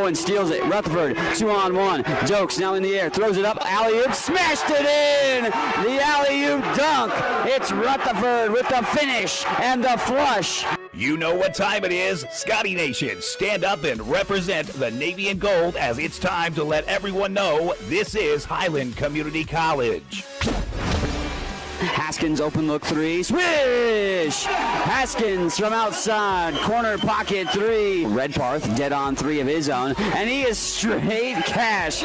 Owen steals it. Rutherford, 2-on-1. Dokes now in the air, throws it up. Alley-oop, smashed it in! The alley-oop dunk. It's Rutherford with the finish and the flush. You know what time it is. Scotty Nation, stand up and represent the Navy and Gold as it's time to let everyone know this is Highland Community College. Haskins open look three, swish! Haskins from outside, corner pocket three. Redparth dead on three of his own, and he is straight cash,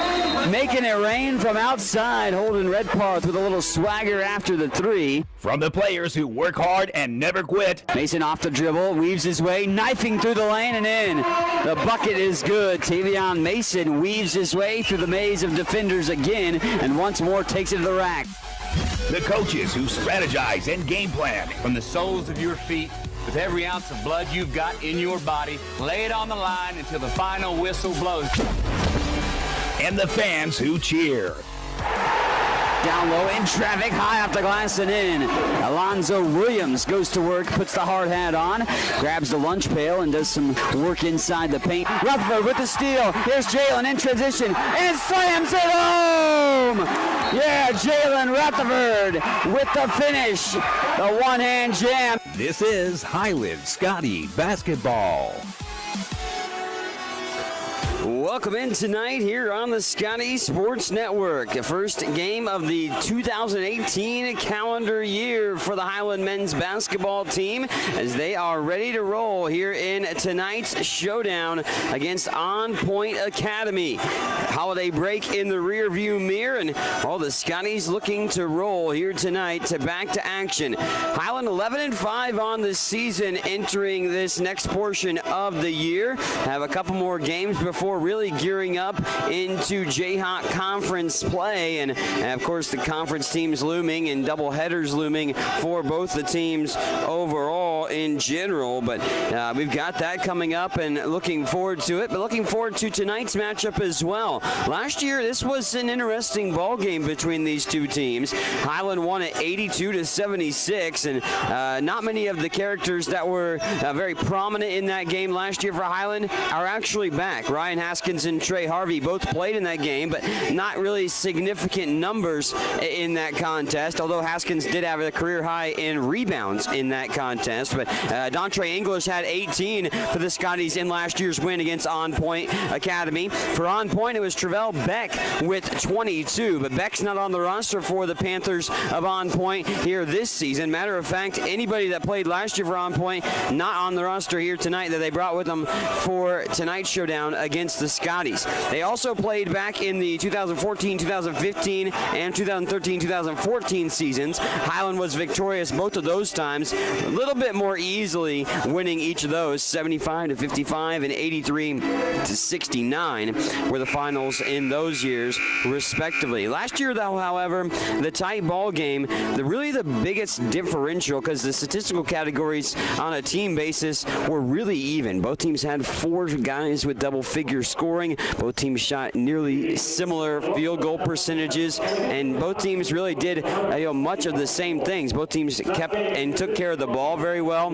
making it rain from outside. Holden Redparth with a little swagger after the three. From the players who work hard and never quit. Mason off the dribble, weaves his way, knifing through the lane and in. The bucket is good. Tavion Mason weaves his way through the maze of defenders again, and once more takes it to the rack. The coaches who strategize and game plan. From the soles of your feet, with every ounce of blood you've got in your body, lay it on the line until the final whistle blows. And the fans who cheer. Down low in traffic, high off the glass and in. Alonzo Williams goes to work, puts the hard hat on, grabs the lunch pail and does some work inside the paint. Rutherford with the steal. Here's Jalen in transition and slams it home! Yeah, Jalen Rutherford with the finish. The one-hand jam. This is Highland Scotty Basketball. Welcome in tonight here on the Scotty Sports Network. The first game of the 2018 calendar year for the Highland men's basketball team as they are ready to roll here in tonight's showdown against On Point Academy. Holiday break in the rearview mirror, and all the Scotties looking to roll here tonight to back to action. Highland 11-5 on the season entering this next portion of the year. Have a couple more games before really gearing up into Jayhawk Conference play, and of course the conference teams looming and double headers looming for both the teams overall in general, but we've got that coming up and looking forward to it, but looking forward to tonight's matchup as well. Last year this was an interesting ball game between these two teams. Highland won at 82-76, and not many of the characters that were very prominent in that game last year for Highland are actually back. Ryan Haskins and Trey Harvey both played in that game, but not really significant numbers in that contest, although Haskins did have a career high in rebounds in that contest. But Dontre English had 18 for the Scotties in last year's win against On Point Academy. For On Point, it was Travell Beck with 22, but Beck's not on the roster for the Panthers of On Point here this season. Matter of fact, anybody that played last year for On Point not on the roster here tonight that they brought with them for tonight's showdown against the Scotties. They also played back in the 2014-2015 and 2013-2014 seasons. Highland was victorious both of those times, a little bit more easily winning each of those. 75-55 and 83-69 were the finals in those years respectively. Last year though, however, the tight ball game, really the biggest differential, because the statistical categories on a team basis were really even. Both teams had 4 guys with double figure scoring. Both teams shot nearly similar field goal percentages, and both teams really did much of the same things. Both teams kept and took care of the ball very well.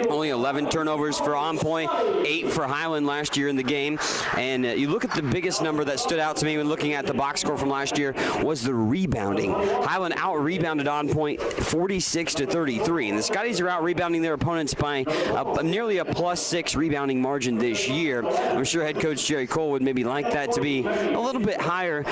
Only 11 turnovers for On Point, 8 for Highland last year in the game. And you look at the biggest number that stood out to me when looking at the box score from last year was the rebounding. Highland out-rebounded On Point 46-33, and the Scotties are out-rebounding their opponents by nearly a +6 rebounding margin this year. I'm sure head coach Jerry Cole would maybe like that to be a little bit higher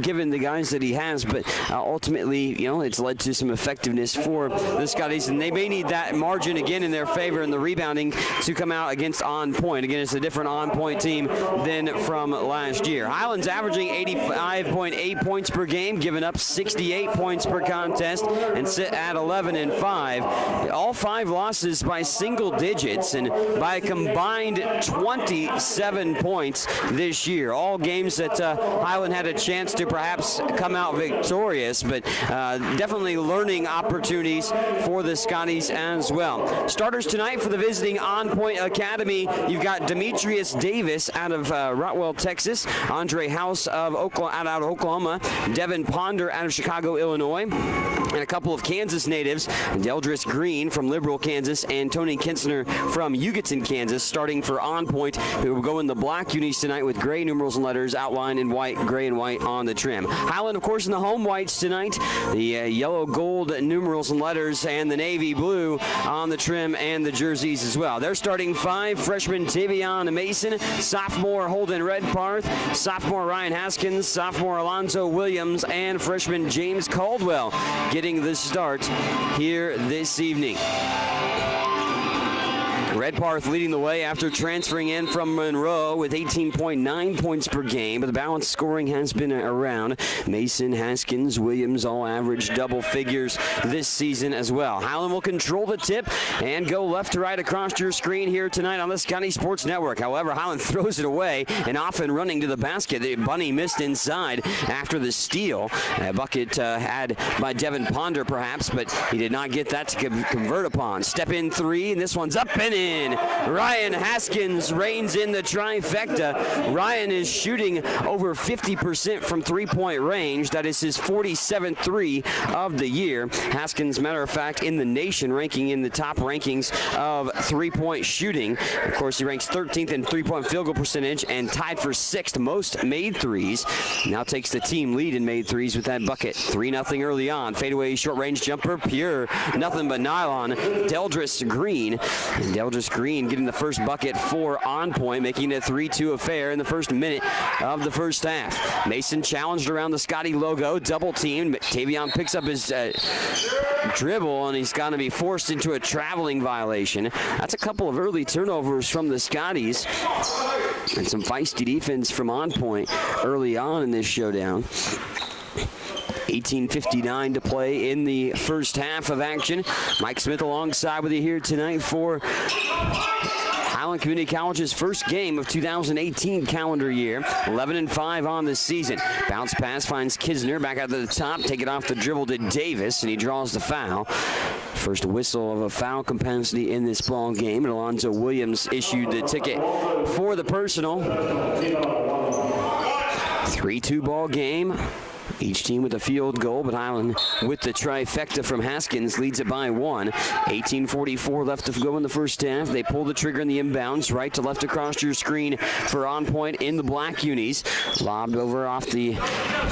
given the guys that he has, but ultimately, it's led to some effectiveness for the Scotties, and they may need that margin again in their favor in the rebounding to come out against On Point. Again, it's a different On Point team than from last year. Highland's averaging 85.8 points per game, giving up 68 points per contest, and sit at 11-5. All 5 losses by single digits and by a combined 27 points this year. All games that Highland had a chance to perhaps come out victorious, but definitely learning opportunities for the Scotties as well. Starters tonight for the visiting On Point Academy, you've got Demetrius Davis out of Rotwell, Texas, Andre House of out of Oklahoma, Devin Ponder out of Chicago, Illinois, and a couple of Kansas natives, Deldris Green from Liberal, Kansas, and Tony Kinsner from Hugoton, Kansas, starting for On Point, who will go in the black uniform unis tonight with gray numerals and letters outlined in white, gray and white on the trim. Highland, of course, in the home whites tonight. The yellow gold numerals and letters and the navy blue on the trim and the jerseys as well. They're starting 5. Freshman Tavion Mason, sophomore Holden Redparth, sophomore Ryan Haskins, sophomore Alonzo Williams, and freshman James Caldwell getting the start here this evening. Redparth leading the way after transferring in from Monroe with 18.9 points per game, but the balanced scoring has been around. Mason, Haskins, Williams all average double figures this season as well. Highland will control the tip and go left to right across your screen here tonight on the Scotty Sports Network. However, Highland throws it away and off and running to the basket. The bunny missed inside after the steal. A bucket had by Devin Ponder perhaps, but he did not get that to convert upon. Step in 3, and this one's up and in. Ryan Haskins reigns in the trifecta. Ryan is shooting over 50% from three-point range. That is his 47th three of the year. Haskins, matter of fact, in the nation, ranking in the top rankings of three-point shooting. Of course, he ranks 13th in three-point field goal percentage and tied for 6th most made threes. Now takes the team lead in made threes with that bucket. 3-0 early on. Fadeaway short-range jumper, pure, nothing but nylon. Deldris Green. And Deldris Green getting the first bucket for On Point, making it a 3-2 affair in the first minute of the first half. Mason challenged around the Scotty logo, double teamed. Tavion picks up his dribble, and he's going to be forced into a traveling violation. That's a couple of early turnovers from the Scotties, and some feisty defense from On Point early on in this showdown. 18:59 to play in the first half of action. Mike Smith alongside with you here tonight for Highland Community College's first game of 2018 calendar year. 11-5 on the season. Bounce pass finds Kisner back out to the top. Take it off the dribble to Davis, and he draws the foul. First whistle of a foul capacity in this ball game, and Alonzo Williams issued the ticket for the personal. 3-2 ball game. Each team with a field goal, but Highland with the trifecta from Haskins leads it by 1. 18:44 left to go in the first half. They pull the trigger in the inbounds, right to left across your screen for On Point in the black unis. Lobbed over off the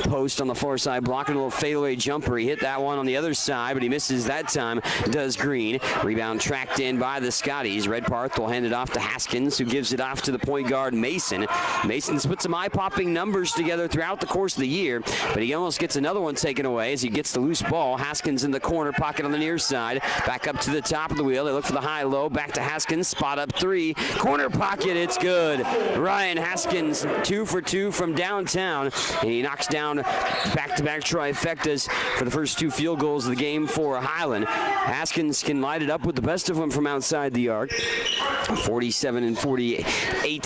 post on the far side, blocking a little fadeaway jumper. He hit that one on the other side, but he misses that time. Does Green. Rebound tracked in by the Scotties. Redparth will hand it off to Haskins, who gives it off to the point guard Mason. Mason's put some eye-popping numbers together throughout the course of the year, but he almost gets another one taken away as he gets the loose ball. Haskins in the corner pocket on the near side. Back up to the top of the wheel. They look for the high-low. Back to Haskins. Spot up 3. Corner pocket. It's good. Ryan Haskins 2 for 2 from downtown. And he knocks down back-to-back trifectas for the first 2 field goals of the game for Highland. Haskins can light it up with the best of them from outside the arc. 47 and 48.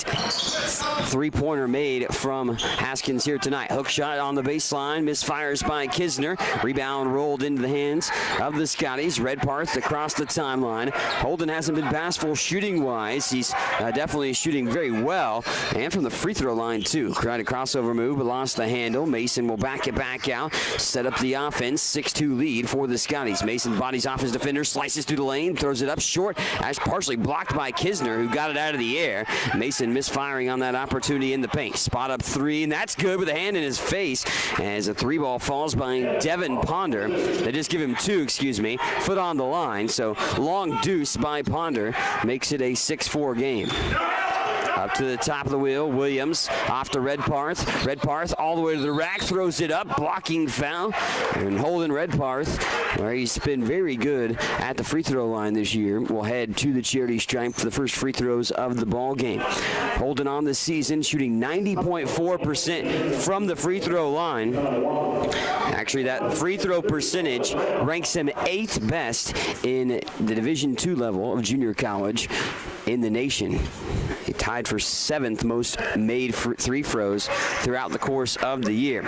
Three-pointer made from Haskins here tonight. Hook shot on the baseline. Misfires by Kisner. Rebound rolled into the hands of the Scotties. Redparth across the timeline. Holden hasn't been bashful shooting-wise. He's definitely shooting very well. And from the free throw line, too. Tried a crossover move, but lost the handle. Mason will back it back out. Set up the offense. 6-2 lead for the Scotties. Mason bodies off his defender. Slices through the lane. Throws it up short. As partially blocked by Kisner, who got it out of the air. Mason misfiring on that opportunity in the paint. Spot up 3, and that's good with a hand in his face. As a 3-ball falls by Devin Ponder. They just give him 2, foot on the line. So long deuce by Ponder makes it a 6-4 game. Up to the top of the wheel, Williams off to Redparth. Redparth all the way to the rack, throws it up, blocking foul. And Holden Redparth, where he's been very good at the free throw line this year, will head to the charity stripe for the first free throws of the ball game. Holden on the season, shooting 90.4% from the free throw line. Actually, that free throw percentage ranks him 8th best in the Division II level of junior college in the nation. He tied for 7th most made three throws throughout the course of the year.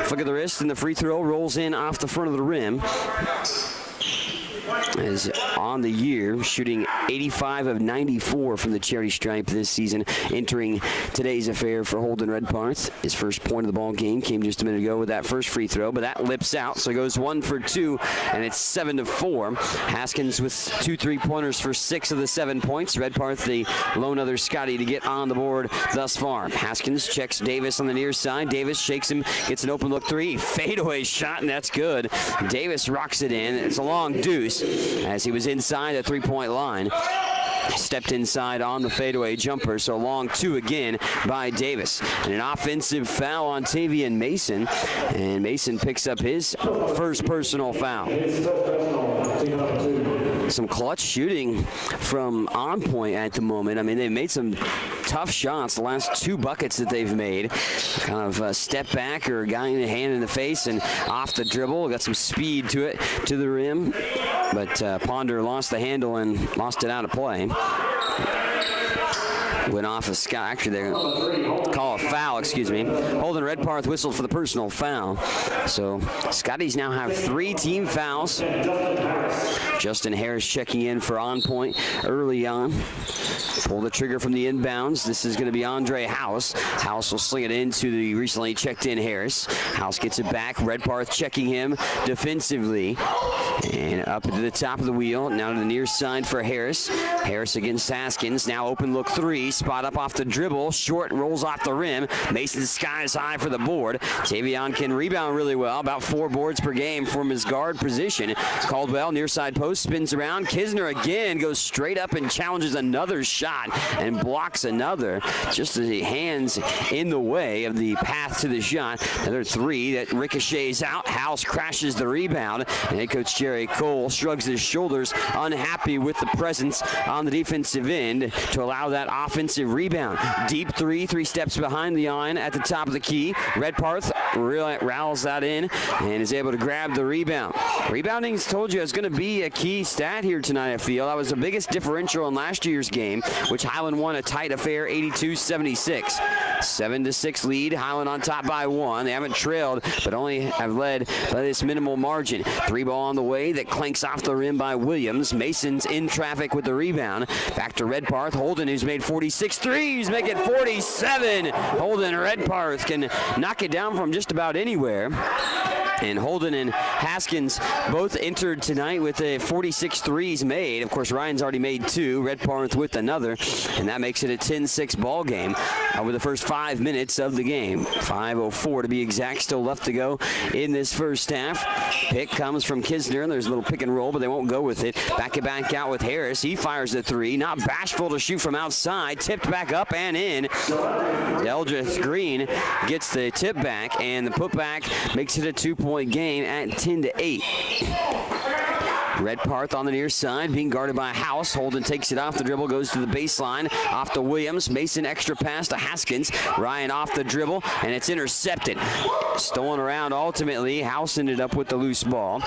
Flick of the wrist, and the free throw rolls in off the front of the rim. is on the year, shooting 85 of 94 from the charity stripe this season. Entering today's affair for Holden Redparth. His first point of the ball game came just a minute ago with that first free throw, but that lips out, so he goes 1 for 2, and it's 7-4. Haskins with 2 3-pointers for 6 of the 7 points. Redparth, the lone other Scotty to get on the board thus far. Haskins checks Davis on the near side. Davis shakes him, gets an open look 3. Fadeaway shot, and that's good. Davis rocks it in. It's a long deuce as he was inside the 3-point line. Stepped inside on the fadeaway jumper, so long 2 again by Davis. And an offensive foul on Tavian Mason, and Mason picks up his first personal foul. Some clutch shooting from On Point at the moment. I mean, they've made some tough shots the last 2 buckets that they've made. Kind of a step back or a guy in the hand in the face and off the dribble. Got some speed to it, to the rim. But Ponder lost the handle and lost it out of play. Went off a Scott. Actually, they're going to call a foul, excuse me. Holden Redparth whistled for the personal foul. So Scotties now have 3 team fouls. Justin Harris checking in for On Point early on. Pull the trigger from the inbounds. This is going to be Andre House. House will sling it into the recently checked in Harris. House gets it back. Redparth checking him defensively. And up to the top of the wheel. Now to the near side for Harris. Harris against Haskins. Now open look 3. Spot up off the dribble. Short rolls off the rim. Mason skies high for the board. Tavion can rebound really well. About 4 boards per game from his guard position. Caldwell near side post spins around. Kisner again goes straight up and challenges another shot and blocks another. Just as he hands in the way of the path to the shot. Another 3 that ricochets out. House crashes the rebound. And head coach Jerry Cole shrugs his shoulders, unhappy with the presence on the defensive end to allow that offensive rebound. Deep 3 steps behind the line at the top of the key. Redparth rallies that in and is able to grab the rebound. Rebounding, told you, is going to be a key stat here tonight, I feel. That was the biggest differential in last year's game, which Highland won a tight affair, 82-76. 7-6 lead. Highland on top by 1. They haven't trailed, but only have led by this minimal margin. 3 ball on the way that clanks off the rim by Williams. Mason's in traffic with the rebound. Back to Redparth. Holden, who's made 46 threes, make it 47. Holden Redparth can knock it down from just about anywhere. And Holden and Haskins both entered tonight with 46 threes made. Of course, Ryan's already made 2. Redparth with another. And that makes it a 10-6 ball game over the first 5 minutes of the game. 5:04 to be exact. Still left to go in this first half. Pick comes from Kisner. And there's a little pick and roll, but they won't go with it. Back it back out with Harris. He fires the 3. Not bashful to shoot from outside. Tipped back up and in. Eldrith Green gets the tip back, and the putback makes it a 2-point game at 10-8. Redparth on the near side, being guarded by House. Holden takes it off the dribble, goes to the baseline, off to Williams. Mason extra pass to Haskins. Ryan off the dribble, and it's intercepted. Stolen around ultimately. House ended up with the loose ball.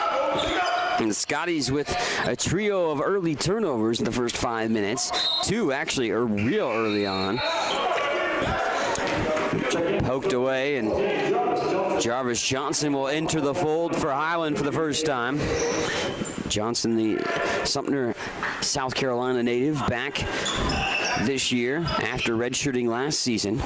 And the Scotties with a trio of early turnovers in the first 5 minutes. 2 actually are real early on. Poked away, and Jarvis Johnson will enter the fold for Highland for the first time. Johnson, the Sumter, South Carolina native, back this year after redshirting last season.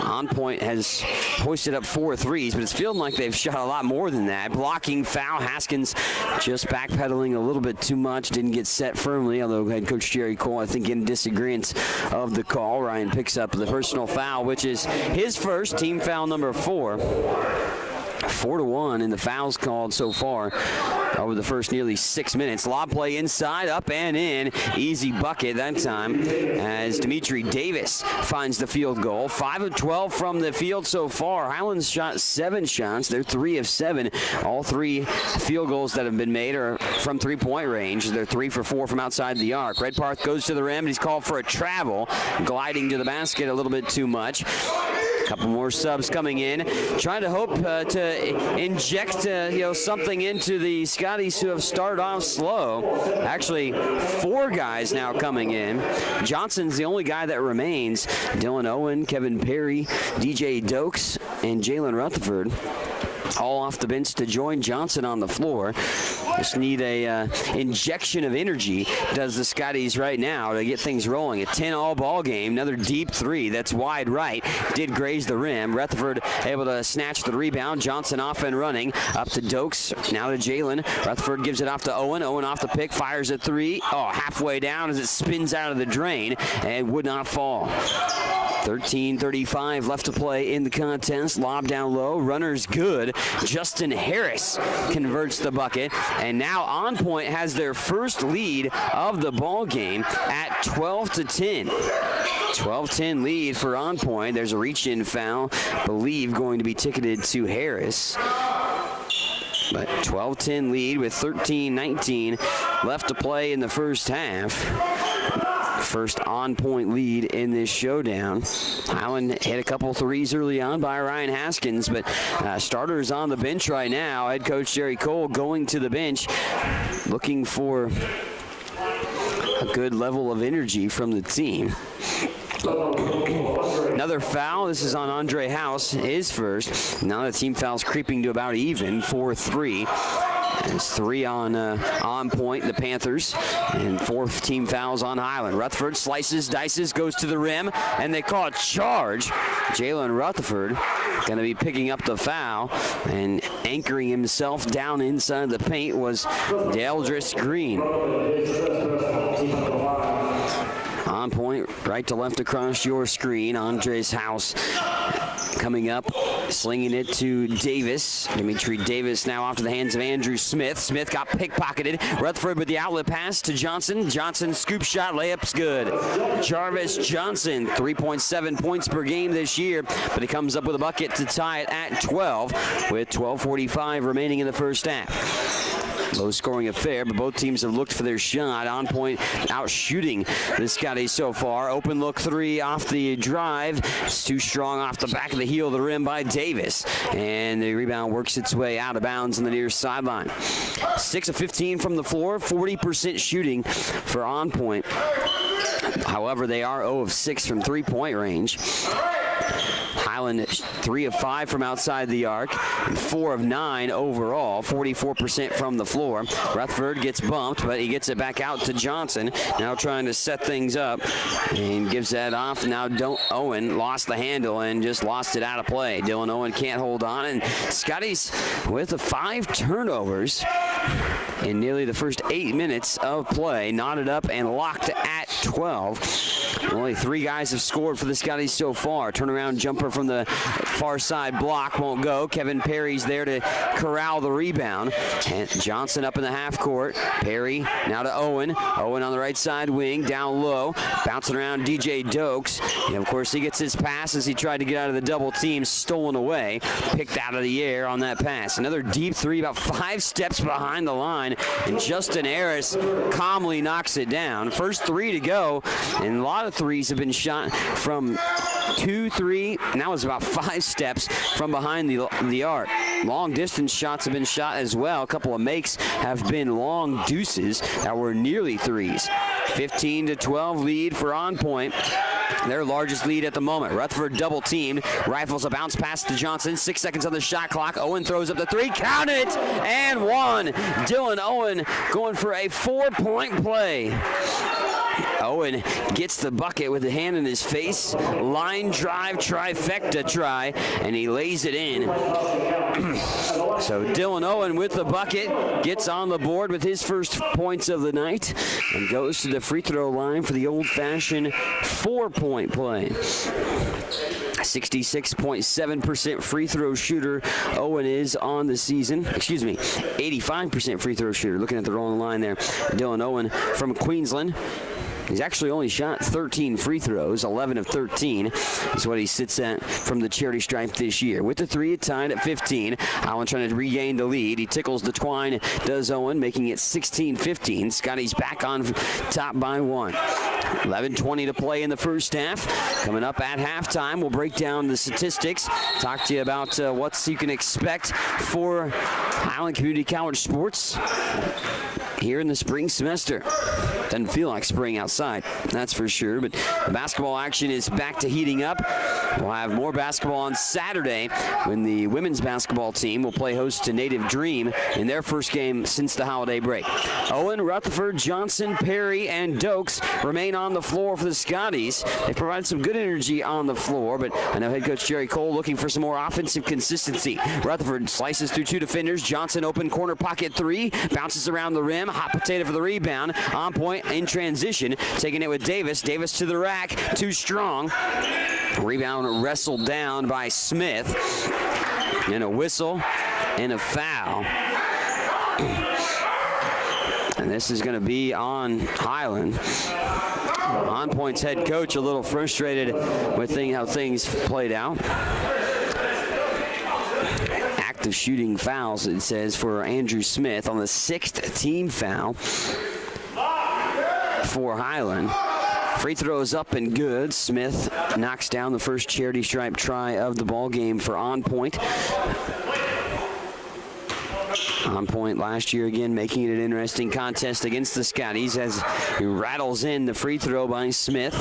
On Point has hoisted up 4 threes, but it's feeling like they've shot a lot more than that. Blocking foul. Haskins just backpedaling a little bit too much. Didn't get set firmly, although head coach Jerry Cole, I think, in disagreement of the call. Ryan picks up the personal foul, which is his first, team foul number 4. 4-1 in the fouls called so far over the first nearly 6 minutes. Lob play inside, up and in. Easy bucket that time as Dimitri Davis finds the field goal. 5 of 12 from the field so far. Highland's shot 7 shots. They're 3 of 7. All 3 field goals that have been made are from 3-point range. They're 3 for 4 from outside the arc. Redparth goes to the rim, and he's called for a travel. Gliding to the basket a little bit too much. Couple more subs coming in, trying to hope to inject something into the Scotties who have started off slow. Actually, 4 guys now coming in. Johnson's the only guy that remains. Dylan Owen, Kevin Perry, DJ Dokes, and Jalen Rutherford. all off the bench to join Johnson on the floor. Just need a injection of energy, does the Scotties right now, to get things rolling. A 10-all ball game. Another deep three that's wide right. Did graze the rim. Rutherford able to snatch the rebound. Johnson off and running. Up to Dokes. Now to Jalen. Rutherford gives it off to Owen. Owen off the pick. Fires a three. Oh, halfway down as it spins out of the drain and would not fall. 13:35 left to play in the contest. Lob down low. Runner's good. Justin Harris converts the bucket. And now On Point has their first lead of the ball game at 12-10. 12-10 lead for On Point. There's a reach-in foul, believe going to be ticketed to Harris. But 12-10 lead with 13-19 left to play in the first half. First on-point lead in this showdown. Highland hit a couple threes early on by Ryan Haskins, but starters on the bench right now. Head coach Jerry Cole going to the bench, looking for a good level of energy from the team. Another foul. This is on Andre House, his first. Now the team foul's creeping to about even, 4-3. There's 3 on Point, the Panthers, and 4 team fouls on Highland. Rutherford slices, dices, goes to the rim, and they call a charge. Jalen Rutherford going to be picking up the foul, and anchoring himself down inside the paint was Deldris Green. On Point, right to left across your screen. Andres House coming up, slinging it to Davis. Dimitri Davis now off to the hands of Andrew Smith. Smith got pickpocketed. Rutherford with the outlet pass to Johnson. Johnson scoop shot, layup's good. Jarvis Johnson, 3.7 points per game this year, but he comes up with a bucket to tie it at 12 with 12:45 remaining in the first half. Low scoring affair, but both teams have looked for their shot. On Point out shooting the Scotties so far. Open look three off the drive. It's too strong off the back of the heel of the rim by Davis. And the rebound works its way out of bounds on the near sideline. 6 of 15 from the floor, 40% shooting for On Point. However, they are 0 of 6 from three-point range. Highland 3 of 5 from outside the arc, and 4 of 9 overall, 44% from the floor. Rutherford gets bumped, but he gets it back out to Johnson, now trying to set things up, and gives that off. Now Owen lost the handle and just lost it out of play. Dylan Owen can't hold on, and Scotties with the 5 turnovers in nearly the first 8 minutes of play, knotted up and locked at 12. Only 3 guys have scored for the Scotties so far. Turnaround jumper from the far side block won't go. Kevin Perry's there to corral the rebound. And Johnson up in the half court. Perry now to Owen. Owen on the right side wing, down low. Bouncing around DJ Dokes. And of course he gets his pass as he tried to get out of the double team, stolen away. Picked out of the air on that pass. Another deep three about 5 steps behind the line. And Justin Harris calmly knocks it down. First 3 to go. And a lot of threes have been shot from 2, 3. Now it's about 5 steps from behind the arc. Long distance shots have been shot as well. A couple of makes have been long deuces that were nearly threes. 15-12 lead for On Point. Their largest lead at the moment. Rutherford double teamed, rifles a bounce pass to Johnson. 6 seconds on the shot clock. Owen throws up the 3, count it, and 1. Dylan Owen going for a 4-point play. Owen gets the bucket with a hand in his face. Line drive, trifecta try, and he lays it in. So Dylan Owen with the bucket, gets on the board with his first points of the night, and goes to the free throw line for the old-fashioned 4-point play. 66.7% free throw shooter Owen is on the season. 85% free throw shooter. Looking at the wrong line there. Dylan Owen from Queensland. He's actually only shot 13 free throws, 11 of 13 is what he sits at from the charity stripe this year. With the 3, tied at 15. Highland trying to regain the lead. He tickles the twine, does Owen, making it 16-15. Scotty's back on top by 1. 11:20 to play in the first half. Coming up at halftime, we'll break down the statistics, talk to you about what you can expect for Highland Community College sports here in the spring semester. Doesn't feel like spring outside, that's for sure. But the basketball action is back to heating up. We'll have more basketball on Saturday when the women's basketball team will play host to Native Dream in their first game since the holiday break. Owen, Rutherford, Johnson, Perry, and Dokes remain on the floor for the Scotties. They provided some good energy on the floor, but I know head coach Jerry Cole looking for some more offensive consistency. Rutherford slices through 2 defenders. Johnson open corner pocket 3, bounces around the rim. Hot potato for the rebound. On point in transition, taking it with Davis. Davis to the rack, too strong. Rebound wrestled down by Smith. And a whistle and a foul. And this is going to be on Highland. On Point's head coach a little frustrated with how things played out. Active shooting fouls, it says, for Andrew Smith on the 6th team foul for Highland. Free throws up and good. Smith knocks down the first charity stripe try of the ball game for On Point. On Point last year again, making it an interesting contest against the Scotties as he rattles in the free throw by Smith.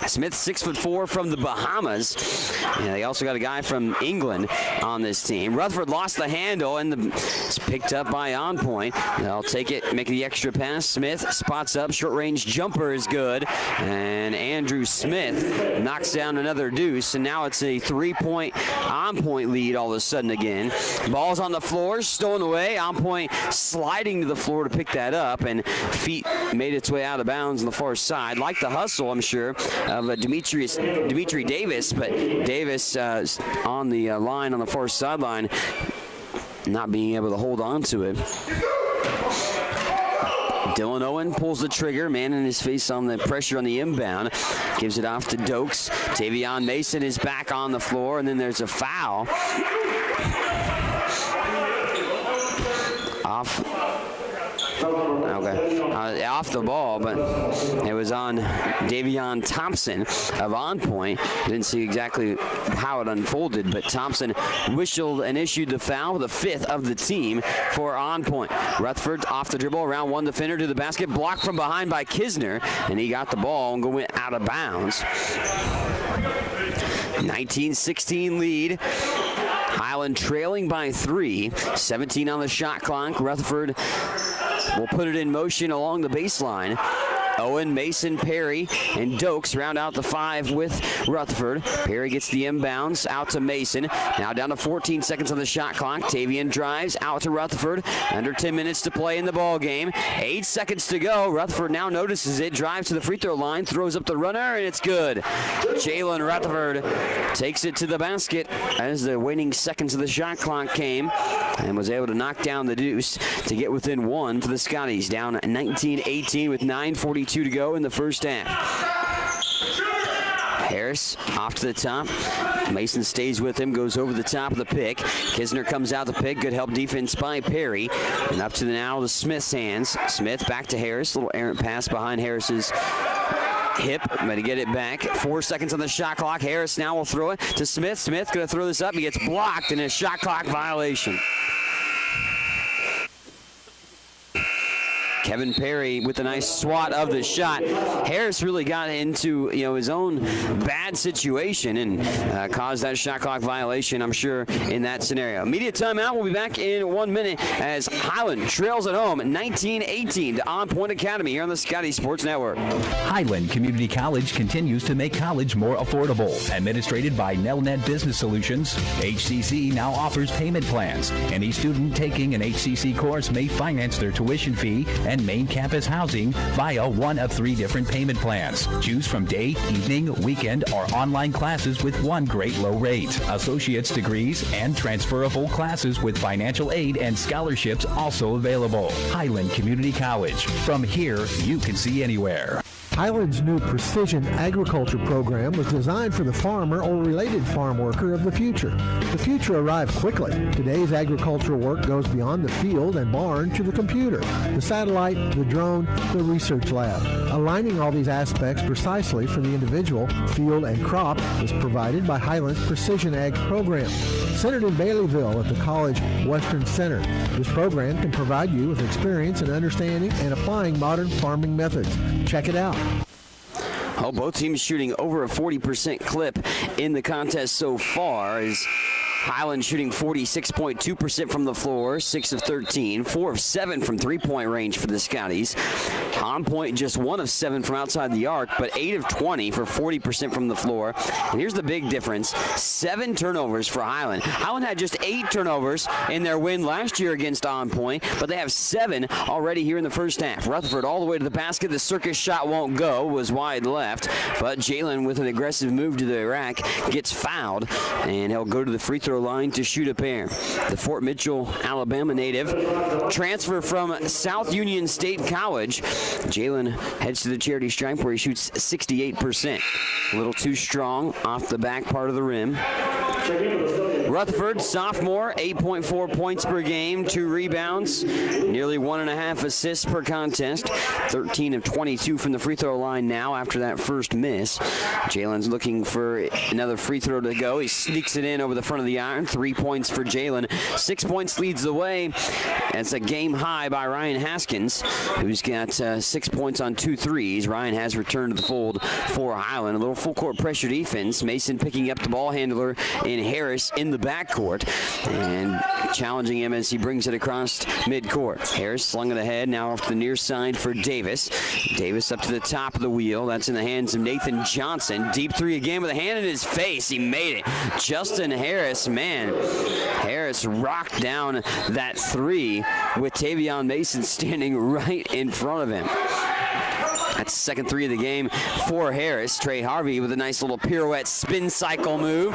Smith, 6'4" from the Bahamas. Yeah, they also got a guy from England on this team. Rutherford lost the handle and it's picked up by On Point. They'll take it, make the extra pass. Smith spots up, short range jumper is good. And Andrew Smith knocks down another deuce. And now it's a 3-point On Point lead all of a sudden again. Ball's on the floor, stolen away. On Point sliding to the floor to pick that up. And feet made its way out of bounds on the far side. Like the hustle, I'm sure, of Dimitri Davis, but Davis on the line on the far sideline, not being able to hold on to it. Dylan Owen pulls the trigger, man in his face on the pressure on the inbound, gives it off to Dokes. Tavion Mason is back on the floor, and then there's a foul. Off the ball, but it was on Davion Thompson of On Point. Didn't see exactly how it unfolded, but Thompson whistled and issued the foul, the 5th of the team for On Point. Rutherford off the dribble, around one defender to the basket, blocked from behind by Kisner, and he got the ball and went out of bounds. 19-16 lead. Highland trailing by 3, 17 on the shot clock. Rutherford will put it in motion along the baseline. Owen, Mason, Perry, and Dokes round out the 5 with Rutherford. Perry gets the inbounds out to Mason. Now down to 14 seconds on the shot clock. Tavion drives out to Rutherford. Under 10 minutes to play in the ball game. 8 seconds to go. Rutherford now notices it, drives to the free throw line, throws up the runner, and it's good. Jalen Rutherford takes it to the basket as the waning seconds of the shot clock came and was able to knock down the deuce to get within 1 for the Scotties. Down 19-18 with 9:42 to go in the first half. Harris off to the top. Mason stays with him, goes over the top of the pick. Kisner comes out the pick. Good help defense by Perry. And up to now the Smith's hands. Smith back to Harris. Little errant pass behind Harris's hip, but to get it back. 4 seconds on the shot clock. Harris now will throw it to Smith. Smith going to throw this up. He gets blocked in a shot clock violation. Kevin Perry with a nice swat of the shot. Harris really got into his own bad situation and caused that shot clock violation, I'm sure, in that scenario. Media timeout. We'll be back in 1 minute as Highland trails at home 19-18 to On Point Academy here on the Scotty Sports Network. Highland Community College continues to make college more affordable. Administrated by Nelnet Business Solutions, HCC now offers payment plans. Any student taking an HCC course may finance their tuition fee and main campus housing via one of 3 different payment plans. Choose from day, evening, weekend, or online classes with one great low rate. Associate's degrees and transferable classes with financial aid and scholarships also available. Highland Community College. From here, you can see anywhere. Highland's new precision agriculture program was designed for the farmer or related farm worker of the future. The future arrived quickly. Today's agricultural work goes beyond the field and barn to the computer, the satellite, the drone, the research lab. Aligning all these aspects precisely for the individual, field, and crop is provided by Highland's Precision Ag program. Centered in Baileyville at the College Western Center, this program can provide you with experience in understanding and applying modern farming methods. Check it out. Oh, both teams shooting over a 40% clip in the contest so far, as Highland shooting 46.2% from the floor, 6 of 13, 4 of 7 from three-point range for the Scotties. On point, just 1 of 7 from outside the arc, but 8 of 20 for 40% from the floor. And here's the big difference, 7 turnovers for Highland. Highland had just 8 turnovers in their win last year against On Point, but they have 7 already here in the first half. Rutherford all the way to the basket. The circus shot won't go, was wide left, but Jalen with an aggressive move to the rack gets fouled, and he'll go to the free throw line to shoot a pair. The Fort Mitchell, Alabama native, transfer from South Union State College. Jalen heads to the charity stripe where he shoots 68%. A little too strong off the back part of the rim. Rutherford, sophomore, 8.4 points per game, 2 rebounds, nearly 1.5 assists per contest, 13 of 22 from the free throw line now after that first miss. Jalen's looking for another free throw to go. He sneaks it in over the front of the iron. 3 points for Jalen. 6 points leads the way. That's a game high by Ryan Haskins, who's got 6 points on 2 threes. Ryan has returned to the fold for Highland. A little full court pressure defense. Mason picking up the ball handler in Harris in the backcourt and challenging him as he brings it across midcourt. Harris slung it ahead, now off the near side for Davis. Davis up to the top of the wheel. That's in the hands of Nathan Johnson. Deep three again with a hand in his face. He made it. Justin Harris, man. Harris rocked down that three with Tavion Mason standing right in front of him. That's the second three of the game for Harris. Trey Harvey with a nice little pirouette spin cycle move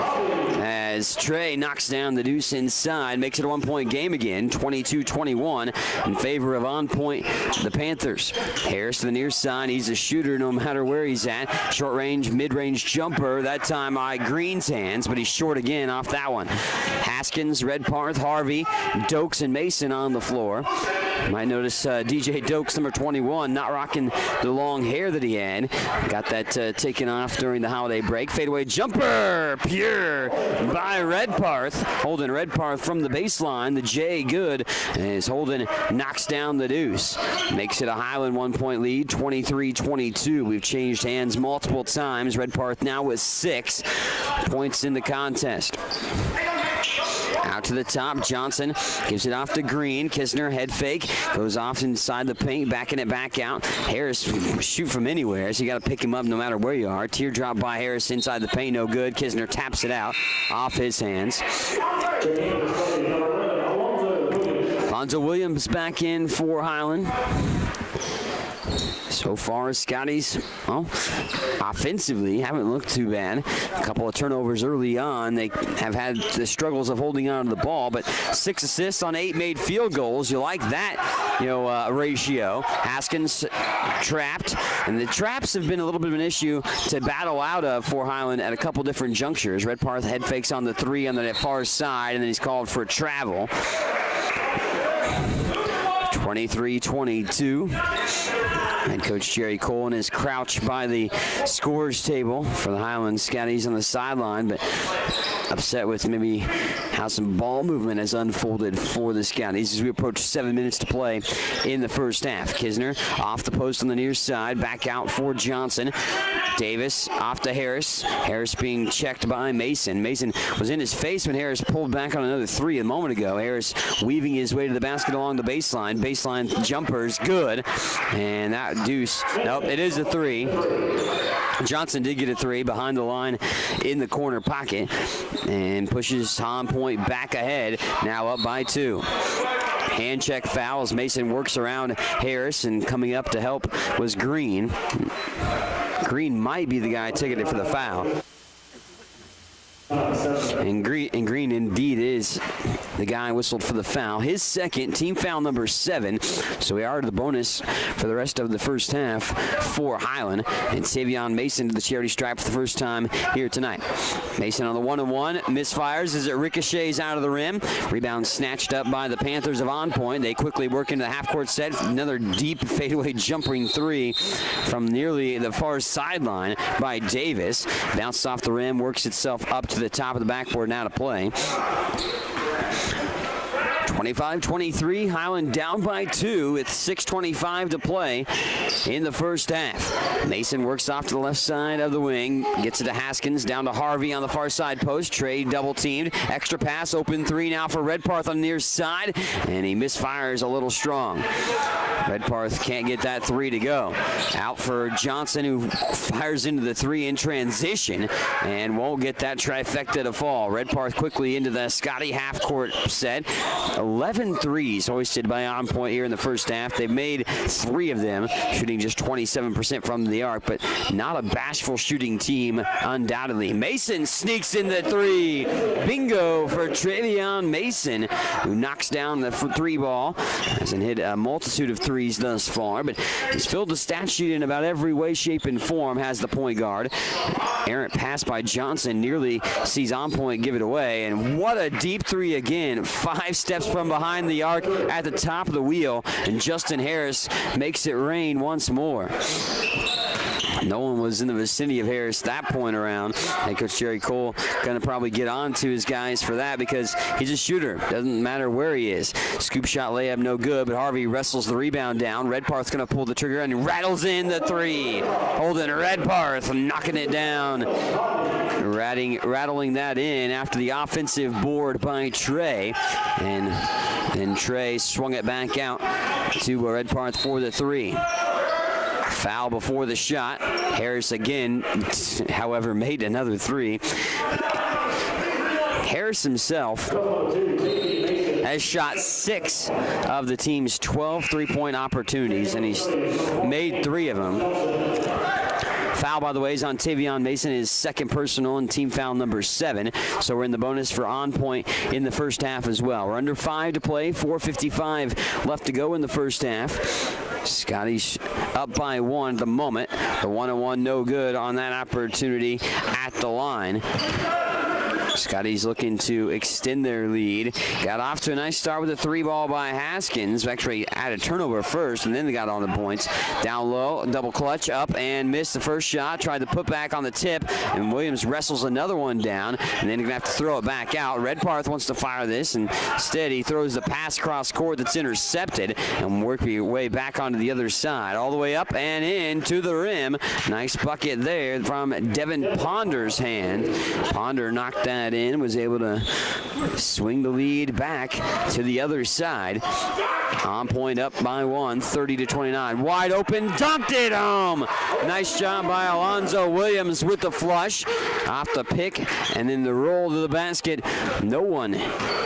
as Trey knocks down the deuce inside, makes it a 1-point game again, 22-21 in favor of On Point, the Panthers. Harris to the near side. He's a shooter no matter where he's at. Short range, mid-range jumper. That time by Green's hands, but he's short again off that one. Haskins, Redparth, Harvey, Dokes, and Mason on the floor. You might notice DJ Dokes, number 21, not rocking the long hair that he had. Got that taken off during the holiday break. Fadeaway jumper, pure by Redparth. Holden Redparth from the baseline. The J good as Holden knocks down the deuce. Makes it a Highland 1-point lead, 23-22. We've changed hands multiple times. Redparth now with 6 points in the contest. Out to the top, Johnson gives it off to Green. Kisner, head fake, goes off inside the paint, backing it back out. Harris shoot from anywhere, so you got to pick him up no matter where you are. Teardrop by Harris inside the paint, no good. Kisner taps it out off his hands. Alonzo Williams back in for Highland. So far, Scotties, well, offensively, haven't looked too bad. A couple of turnovers early on. They have had the struggles of holding on to the ball, but 6 assists on 8 made field goals. You like that, ratio. Haskins trapped, and the traps have been a little bit of an issue to battle out of for Highland at a couple different junctures. Redparth head fakes on the 3 on the far side, and then he's called for a travel. 23-22. Head coach Jerry Colin is crouched by the scores table for the Highland Scotties on the sideline, but upset with maybe how some ball movement has unfolded for the Scotties as we approach 7 minutes to play in the first half. Kisner off the post on the near side, back out for Johnson. Davis off to Harris. Harris being checked by Mason. Mason was in his face when Harris pulled back on another 3 a moment ago. Harris weaving his way to the basket along the baseline. Baseline jumpers good. And that deuce, nope, it is a 3. Johnson did get a 3 behind the line in the corner pocket and pushes On Point back ahead, now up by 2. Hand check fouls. Mason works around Harris, and coming up to help was Green. Green might be the guy ticketed for the foul. And Green indeed is the guy whistled for the foul. His second, team foul number 7. So we are to the bonus for the rest of the first half for Highland. And Tavion Mason to the charity stripe for the first time here tonight. Mason on the 1-on-1, misfires as it ricochets out of the rim. Rebound snatched up by the Panthers of On Point. They quickly work into the half-court set. Another deep fadeaway jumping three from nearly the far sideline by Davis. Bounced off the rim, works itself up to the top of the backboard, now to play. 25-23, Highland down by 2 with 6:25 to play in the first half. Mason works off to the left side of the wing, gets it to Haskins, down to Harvey on the far side post. Trey double teamed, extra pass, open three now for Redparth on the near side, and he misfires a little strong. Redparth can't get that three to go. Out for Johnson, who fires into the three in transition and won't get that trifecta to fall. Redparth quickly into the Scotty half-court set. 11 threes hoisted by On Point here in the first half. They've made 3 of them, shooting just 27% from the arc, but not a bashful shooting team, undoubtedly. Mason sneaks in the three. Bingo for Travion Mason, who knocks down the three ball. Hasn't hit a multitude of threes thus far, but he's filled the stat sheet in about every way, shape, and form, has the point guard. Errant pass by Johnson nearly sees On Point give it away, and what a deep three again. 5 steps from behind the arc at the top of the wheel, and Justin Harris makes it rain once more. No one was in the vicinity of Harris that point around. And Coach Jerry Cole going to probably get on to his guys for that because he's a shooter. Doesn't matter where he is. Scoop shot layup, no good, but Harvey wrestles the rebound down. Redparth's going to pull the trigger and rattles in the three. Holden Redparth knocking it down. Rattling that in after the offensive board by Trey. And then Trey swung it back out to Redparth for the three. Foul before the shot. Harris again, however, made another three. Harris himself has shot 6 of the team's 12 three-point opportunities, and he's made 3 of them. Foul, by the way, is on Tavion Mason, his second personal and team foul number 7. So we're in the bonus for On Point in the first half as well. We're under 5 to play, 4:55 left to go in the first half. Scotty's up by 1 at the moment. The 1-on-1 no good on that opportunity at the line. Scotty's looking to extend their lead. Got off to a nice start with a 3 ball by Haskins. Actually had a turnover first, and then they got on the points. Down low, double clutch, up, and missed the first shot. Tried to put back on the tip, and Williams wrestles another one down, and then he's going to have to throw it back out. Redparth wants to fire this, and instead he throws the pass cross court that's intercepted, and work your way back onto the other side. All the way up and in to the rim. Nice bucket there from Devin Ponder's hand. Ponder knocked that in, was able to swing the lead back to the other side. On Point up by 1, 30-29. Wide open, dunked it home. Nice job by Alonzo Williams with the flush off the pick, and then the roll to the basket. No one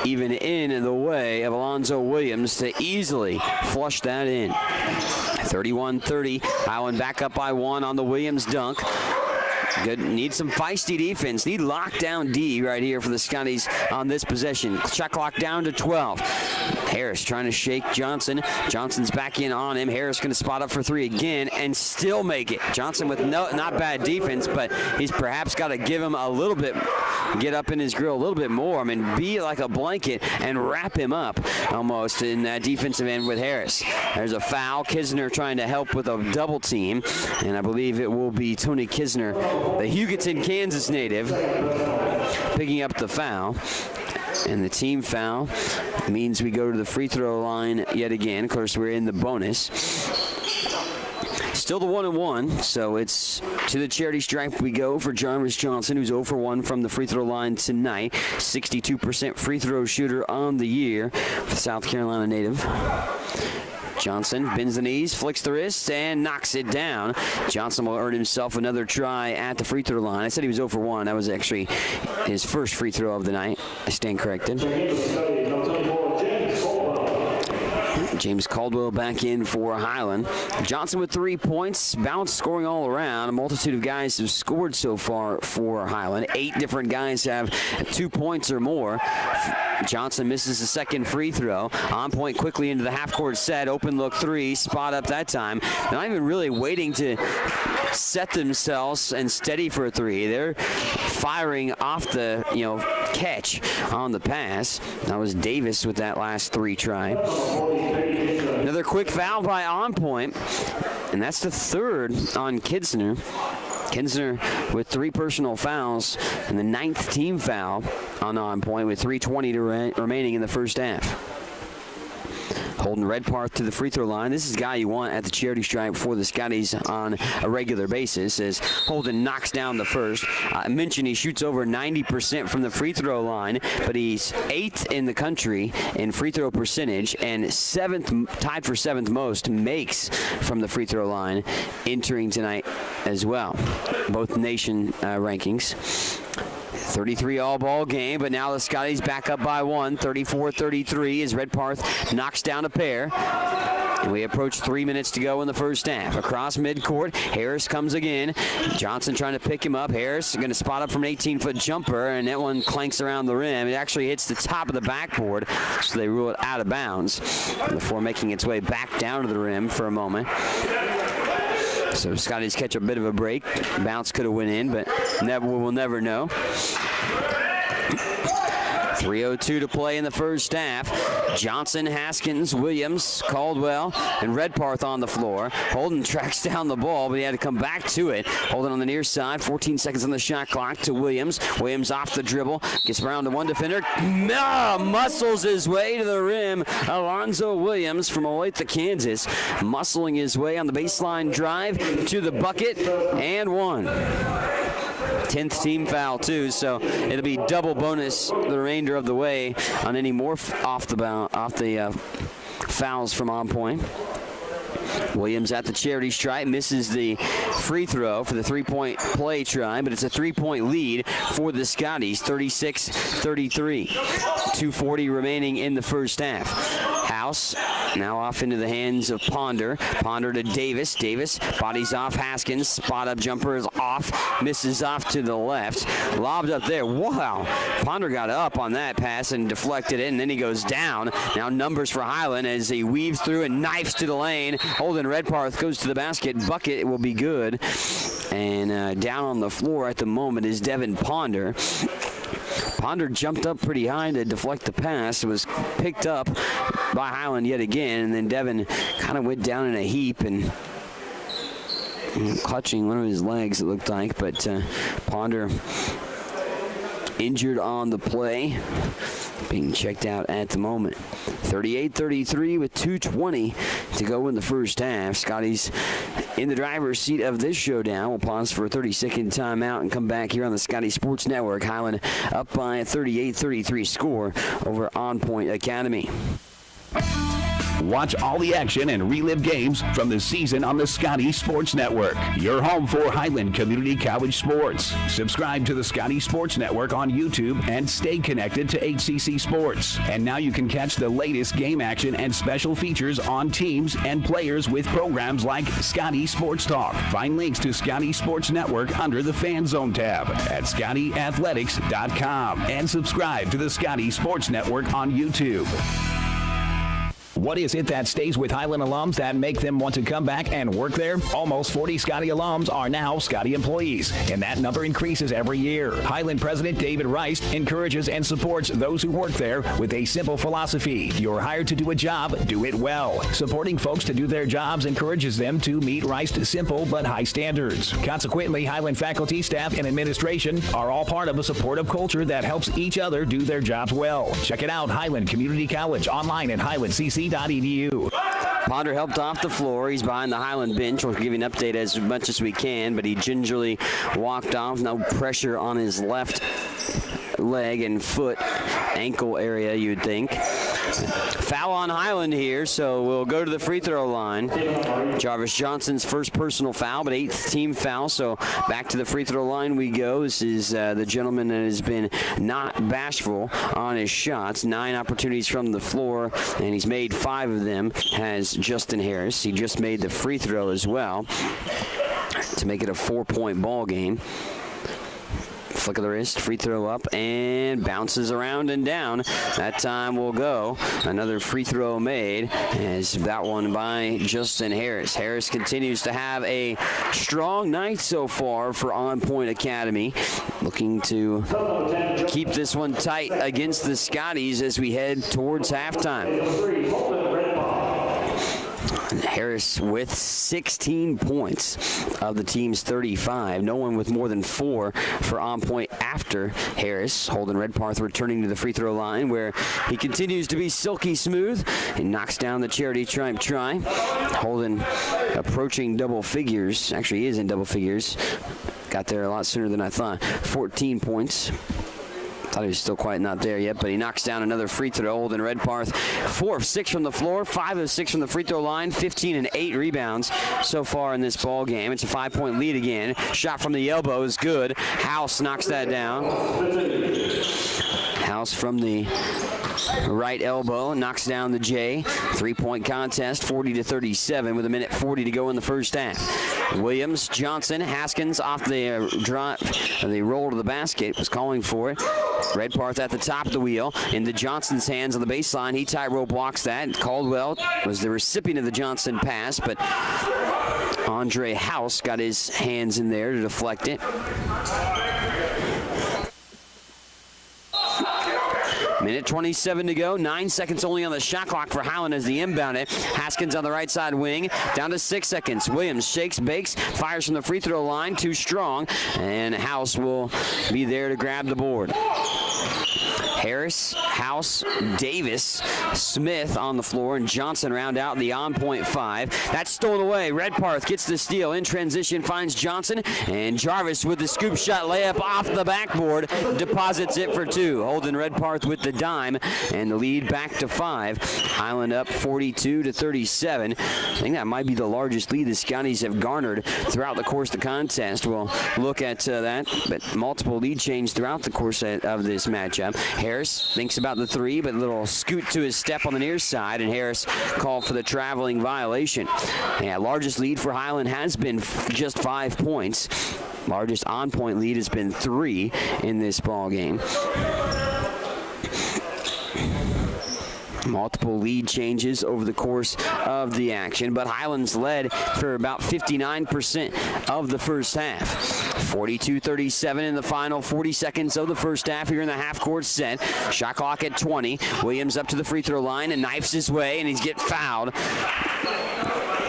even in the way of Alonzo Williams to easily flush that in. 31-30. Highland back up by 1 on the Williams dunk. Good. Need some feisty defense. Need lockdown D right here for the Scotties on this possession. Shot clock down to 12. Harris trying to shake Johnson. Johnson's back in on him. Harris going to spot up for 3 again and still make it. Johnson with not bad defense, but he's perhaps got to give him a little bit, get up in his grill a little bit more. I mean, be like a blanket and wrap him up almost in that defensive end with Harris. There's a foul. Kisner trying to help with a double team, and I believe it will be Tony Kisner, the Hugoton, Kansas native, picking up the foul. And the team foul means we go to the free throw line yet again. Of course, we're in the bonus. Still the 1-on-1, so it's to the charity stripe we go for Jarvis Johnson, who's 0 for 1 from the free throw line tonight. 62% free throw shooter on the year for the South Carolina native. Johnson bends the knees, flicks the wrist, and knocks it down. Johnson will earn himself another try at the free throw line. I said he was 0 for 1. That was actually his first free throw of the night. I stand corrected. James Caldwell back in for Highland. Johnson with 3 points. Bounce scoring all around. A multitude of guys have scored so far for Highland. 8 different guys have 2 points or more. Johnson misses the second free throw. On point quickly into the half-court set. Open look three. Spot up that time. Not even really waiting to set themselves and steady for a three. They're firing off the, catch on the pass. That was Davis with that last 3 try. Another quick foul by On Point, and that's the 3rd on Kinsner. Kinsner with 3 personal fouls and the 9th team foul on Point with 3:20 remaining in the first half. Holding Redpath to the free throw line. This is a guy you want at the charity stripe for the Scotties on a regular basis, as Holden knocks down the first. I mentioned he shoots over 90% from the free throw line, but he's 8th in the country in free throw percentage and 7th, tied for 7th most, makes from the free throw line entering tonight as well. Both nation rankings. 33 all-ball game, but now the Scotties back up by 1, 34-33 as Redpath knocks down a pair. And we approach 3 minutes to go in the first half. Across midcourt, Harris comes again. Johnson trying to pick him up. Harris going to spot up from an 18-foot jumper, and that one clanks around the rim. It actually hits the top of the backboard, so they rule it out of bounds before making its way back down to the rim for a moment. So Scotties catch a bit of a break. Bounce could have went in, but we'll never know. 3:02 to play in the first half. Johnson, Haskins, Williams, Caldwell, and Redpath on the floor. Holden tracks down the ball, but he had to come back to it. Holden on the near side, 14 seconds on the shot clock to Williams. Williams off the dribble, gets around to one defender. Muscles his way to the rim. Alonzo Williams from Olathe, Kansas, muscling his way on the baseline drive to the bucket, and one. 10th team foul too, so it'll be double bonus the remainder of the way on any more off the fouls from On Point. Williams at the charity stripe, misses the free throw for the 3-point play try, but it's a 3-point lead for the Scotties, 36-33. 2:40 remaining in the first half. House now off into the hands of Ponder. Ponder to Davis. Davis bodies off Haskins. Spot up jumper is off. Misses off to the left. Lobbed up there. Wow. Ponder got up on that pass and deflected it, and then he goes down. Now numbers for Highland as he weaves through and knifes to the lane. Holden Redpath goes to the basket. Bucket will be good. And down on the floor at the moment is Devin Ponder. Ponder jumped up pretty high to deflect the pass. It was picked up by Highland yet again, and then Devin kind of went down in a heap and clutching one of his legs, it looked like, but Ponder injured on the play, being checked out at the moment. 38-33 with 2:20 to go in the first half. Scotties in the driver's seat of this showdown. We'll pause for a 30-second timeout and come back here on the Scotty Sports Network. Highland up by a 38-33 score over On Point Academy. Watch all the action and relive games from the season on the Scotty Sports Network, your home for Highland Community College sports. Subscribe to the Scotty Sports Network on YouTube and stay connected to HCC Sports. And now you can catch the latest game action and special features on teams and players with programs like Scotty Sports Talk. Find links to Scotty Sports Network under the Fan Zone tab at ScottyAthletics.com and subscribe to the Scotty Sports Network on YouTube. What is it that stays with Highland alums that make them want to come back and work there? Almost 40 Scotty alums are now Scotty employees, and that number increases every year. Highland President David Rice encourages and supports those who work there with a simple philosophy. You're hired to do a job, do it well. Supporting folks to do their jobs encourages them to meet Rice's simple but high standards. Consequently, Highland faculty, staff, and administration are all part of a supportive culture that helps each other do their jobs well. Check it out, Highland Community College, online at highlandcc.edu. Ponder helped off the floor. He's behind the Highland bench. We'll give you an update as much as we can, but he gingerly walked off. No pressure on his left leg and foot, ankle area, you'd think. Foul on Highland here, so we'll go to the free throw line. Jarvis Johnson's first personal foul, but 8th team foul, so back to the free throw line we go. This is the gentleman that has been not bashful on his shots. 9 opportunities from the floor, and he's made 5 of them, has Justin Harris. He just made the free throw as well to make it a 4-point ball game. Flick of the wrist, free throw up, and bounces around and down. That time will go. Another free throw made, as that one by Justin Harris. Harris continues to have a strong night so far for On Point Academy. Looking to keep this one tight against the Scotties as we head towards halftime. Harris with 16 points of the team's 35. No one with more than 4 for On Point after Harris. Holden Redparth returning to the free throw line, where he continues to be silky smooth and knocks down the charity stripe try. Holden approaching double figures. Actually, he is in double figures. Got there a lot sooner than I thought. 14 points. Thought he was still quite not there yet, but he knocks down another free throw. Holden Redparth, 4 of 6 from the floor, 5 of 6 from the free throw line, 15 and 8 rebounds so far in this ball game. It's a 5-point lead again. Shot from the elbow is good. House knocks that down. House from the right elbow knocks down the J. 3-point contest, 40-37 with 1:40 to go in the first half. Williams, Johnson, Haskins off the roll to the basket, was calling for it. Redparth at the top of the wheel into Johnson's hands on the baseline. He tightrope blocks that. Caldwell was the recipient of the Johnson pass, but Andre House got his hands in there to deflect it. Minute 27 to go. 9 seconds only on the shot clock for Highland as the inbound it. Haskins on the right side wing. Down to 6 seconds. Williams shakes, bakes, fires from the free throw line. Too strong. And House will be there to grab the board. Harris, House, Davis, Smith on the floor, and Johnson round out the on-point 5. That's stolen away. Redparth gets the steal. In transition, finds Johnson, and Jarvis with the scoop shot layup off the backboard, deposits it for 2. Holden Redparth with the dime, and the lead back to 5. Highland up 42-37. I think that might be the largest lead the Scotties have garnered throughout the course of the contest. We'll look at that, but multiple lead change throughout the course of this matchup. Harris thinks about the 3, but a little scoot to his step on the near side, and Harris called for the traveling violation. Yeah, largest lead for Highland has been just 5 points. Largest on-point lead has been 3 in this ball game. Multiple lead changes over the course of the action, but Highland's led for about 59% of the first half. 42-37 in the final 40 seconds of the first half here in the half-court set. Shot clock at 20. Williams up to the free throw line and knifes his way, and he's getting fouled.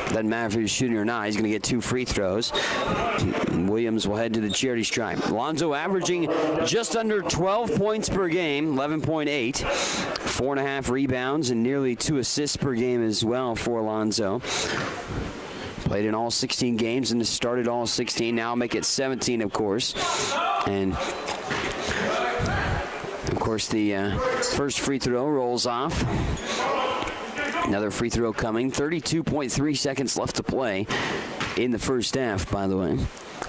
Doesn't matter if he's shooting or not. He's going to get 2 free throws. Williams will head to the charity stripe. Alonzo averaging just under 12 points per game, 11.8. 4.5 rebounds and nearly 2 assists per game as well for Alonzo. Played in all 16 games and started all 16. Now make it 17, of course. And of course, the first free throw rolls off. Another free throw coming. 32.3 seconds left to play in the first half, by the way.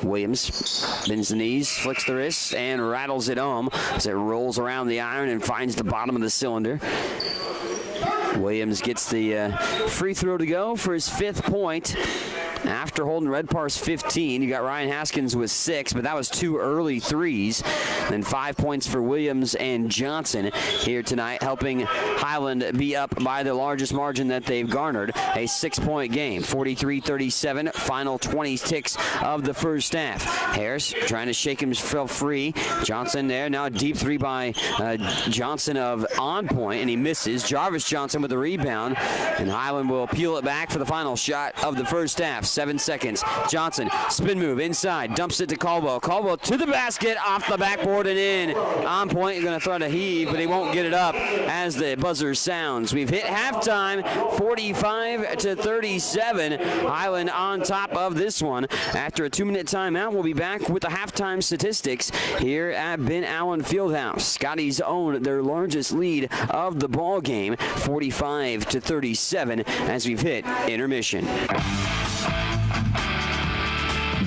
Williams bends the knees, flicks the wrists, and rattles it home as it rolls around the iron and finds the bottom of the cylinder. Williams gets the free throw to go for his 5th point. After Holden Redparth's 15, you got Ryan Haskins with 6, but that was 2 early threes. Then 5 points for Williams and Johnson here tonight, helping Highland be up by the largest margin that they've garnered, a 6-point game. 43-37, final 20 ticks of the first half. Harris trying to shake himself free. Johnson there, now a deep 3 by Johnson of On Point, and he misses. Jarvis Johnson with the rebound, and Highland will peel it back for the final shot of the first half. 7 seconds. Johnson Spin move inside, dumps it to Caldwell. Caldwell to the basket, off the backboard and in. On point, you're going to throw to heave, but he won't get it up as the buzzer sounds. We've hit halftime, 45-37. Highland on top of this one. After a 2-minute timeout, we'll be back with the halftime statistics here at Ben Allen Fieldhouse. Scotty's own their largest lead of the ball game, 45-37, as we've hit intermission.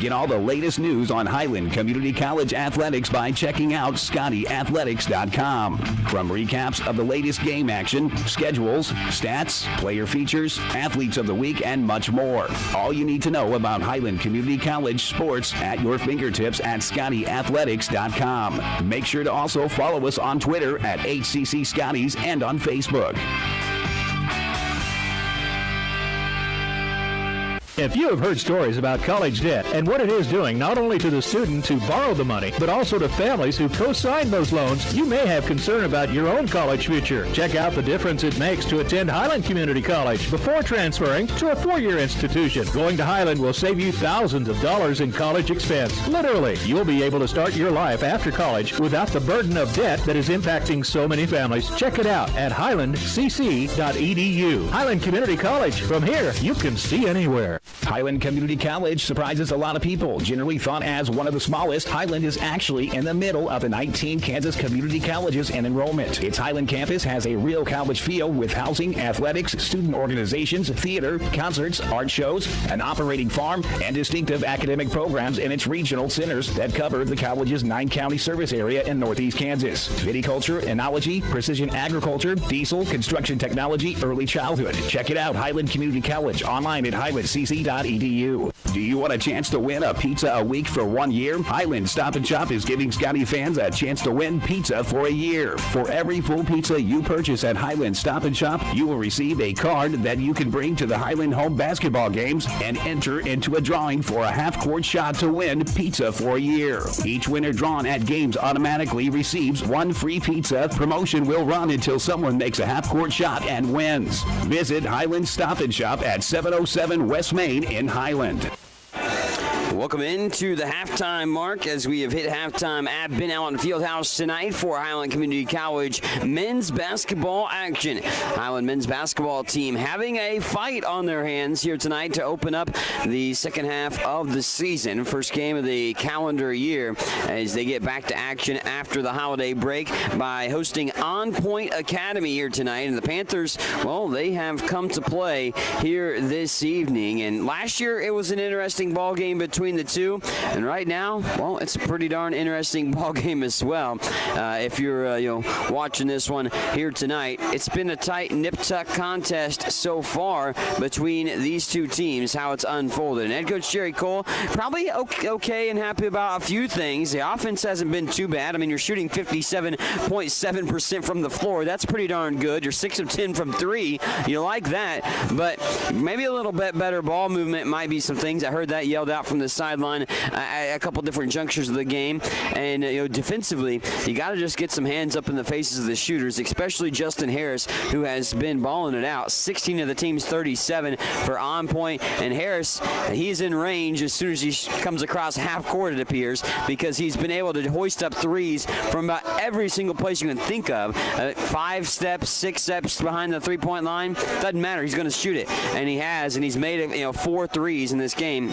Get all the latest news on Highland Community College athletics by checking out ScottyAthletics.com. From recaps of the latest game action, schedules, stats, player features, athletes of the week, and much more. All you need to know about Highland Community College sports at your fingertips at ScottyAthletics.com. Make sure to also follow us on Twitter at HCC Scotties and on Facebook. If you have heard stories about college debt and what it is doing not only to the students who borrowed the money, but also to families who co-signed those loans, you may have concern about your own college future. Check out the difference it makes to attend Highland Community College before transferring to a four-year institution. Going to Highland will save you thousands of dollars in college expense. Literally, you'll be able to start your life after college without the burden of debt that is impacting so many families. Check it out at highlandcc.edu. Highland Community College. From here, you can see anywhere. Highland Community College surprises a lot of people. Generally thought as one of the smallest, Highland is actually in the middle of the 19 Kansas community colleges in enrollment. Its Highland campus has a real college feel with housing, athletics, student organizations, theater, concerts, art shows, an operating farm, and distinctive academic programs in its regional centers that cover the college's 9-county service area in northeast Kansas. Viticulture, enology, precision agriculture, diesel, construction technology, early childhood. Check it out, Highland Community College, online at highlandcc.edu. Do you want a chance to win a pizza a week for 1 year? Highland Stop and Shop is giving Scotty fans a chance to win pizza for a year. For every full pizza you purchase at Highland Stop and Shop, you will receive a card that you can bring to the Highland home basketball games and enter into a drawing for a half-court shot to win pizza for a year. Each winner drawn at games automatically receives one free pizza. Promotion will run until someone makes a half-court shot and wins. Visit Highland Stop and Shop at 707 West Main in Highland. Welcome into the halftime mark as we have hit halftime at Ben Allen Fieldhouse tonight for Highland Community College men's basketball action. Highland men's basketball team having a fight on their hands here tonight to open up the second half of the season. First game of the calendar year as they get back to action after the holiday break by hosting On Point Academy here tonight. And the Panthers, well, they have come to play here this evening. And last year it was an interesting ball game between the two, and right now, well, it's a pretty darn interesting ball game as well. If you're watching this one here tonight, it's been a tight nip-tuck contest so far between these two teams, how it's unfolded. And head coach Jerry Cole probably okay and happy about a few things. The offense hasn't been too bad. I mean, you're shooting 57.7% from the floor. That's pretty darn good. You're 6 of 10 from 3. You like that, but maybe a little bit better ball movement might be some things. I heard that yelled out from the sideline a couple different junctures of the game. And defensively, you got to just get some hands up in the faces of the shooters, especially Justin Harris, who has been balling it out. 16 of the team's 37 for On Point, and Harris, he's in range as soon as he comes across half court, it appears, because he's been able to hoist up threes from about every single place you can think of. 5 steps, 6 steps behind the three-point line, doesn't matter, he's going to shoot it, and he has, and he's made 4 threes in this game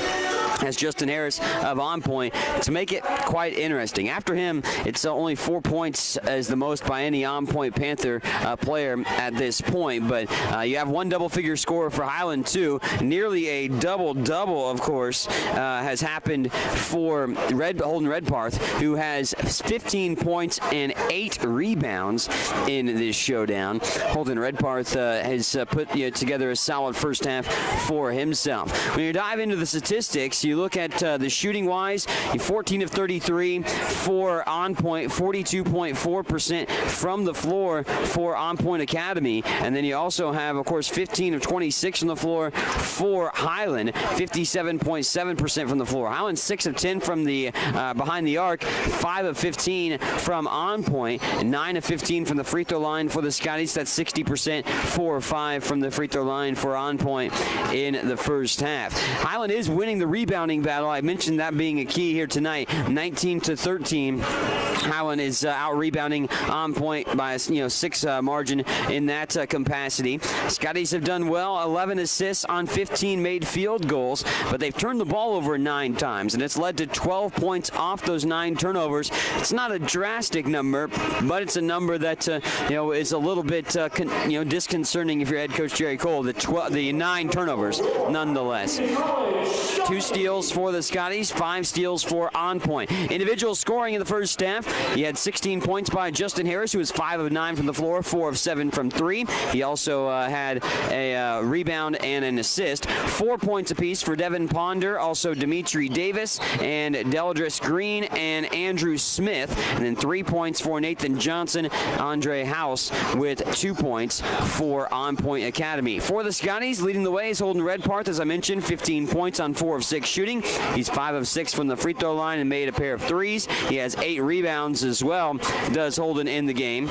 as Justin Harris of On Point to make it quite interesting. After him, it's only 4 points as the most by any On Point Panther player at this point, but you have one double-figure scorer for Highland too. Nearly a double-double, of course, has happened for Holden Redparth, who has 15 points and 8 rebounds in this showdown. Holden Redparth has put together a solid first half for himself. When you dive into the statistics, you look at the shooting-wise, 14 of 33 for On Point, 42.4% from the floor for On Point Academy. And then you also have, of course, 15 of 26 from the floor for Highland, 57.7% from the floor. Highland 6 of 10 from the behind the arc, 5 of 15 from On Point, 9 of 15 from the free throw line for the Scotties. That's 60%, 4 of 5 from the free throw line for On Point in the first half. Highland is winning the rebound rebounding battle. I mentioned that being a key here tonight. 19-13. Highland is out rebounding On Point by a 6 margin in that capacity. Scotties have done well, 11 assists on 15 made field goals, but they've turned the ball over 9 times, and it's led to 12 points off those 9 turnovers. It's not a drastic number, but it's a number that is a little bit disconcerting if you're head coach Jerry Cole. The 9 turnovers, nonetheless. 2 steals for the Scotties, 5 steals for On Point. Individual scoring in the first half. He had 16 points by Justin Harris, who was 5 of 9 from the floor, 4 of 7 from 3. He also had a rebound and an assist. 4 points apiece for Devin Ponder, also Dimitri Davis and Deldris Green and Andrew Smith. And then 3 points for Nathan Johnson, Andre House with 2 points for On Point Academy. For the Scotties, leading the way is Holden Redpath, as I mentioned, 15 points on 4 of 6 shooting. He's 5 of 6 from the free throw line and made a pair of threes. He has 8 rebounds as well, does Holden in the game.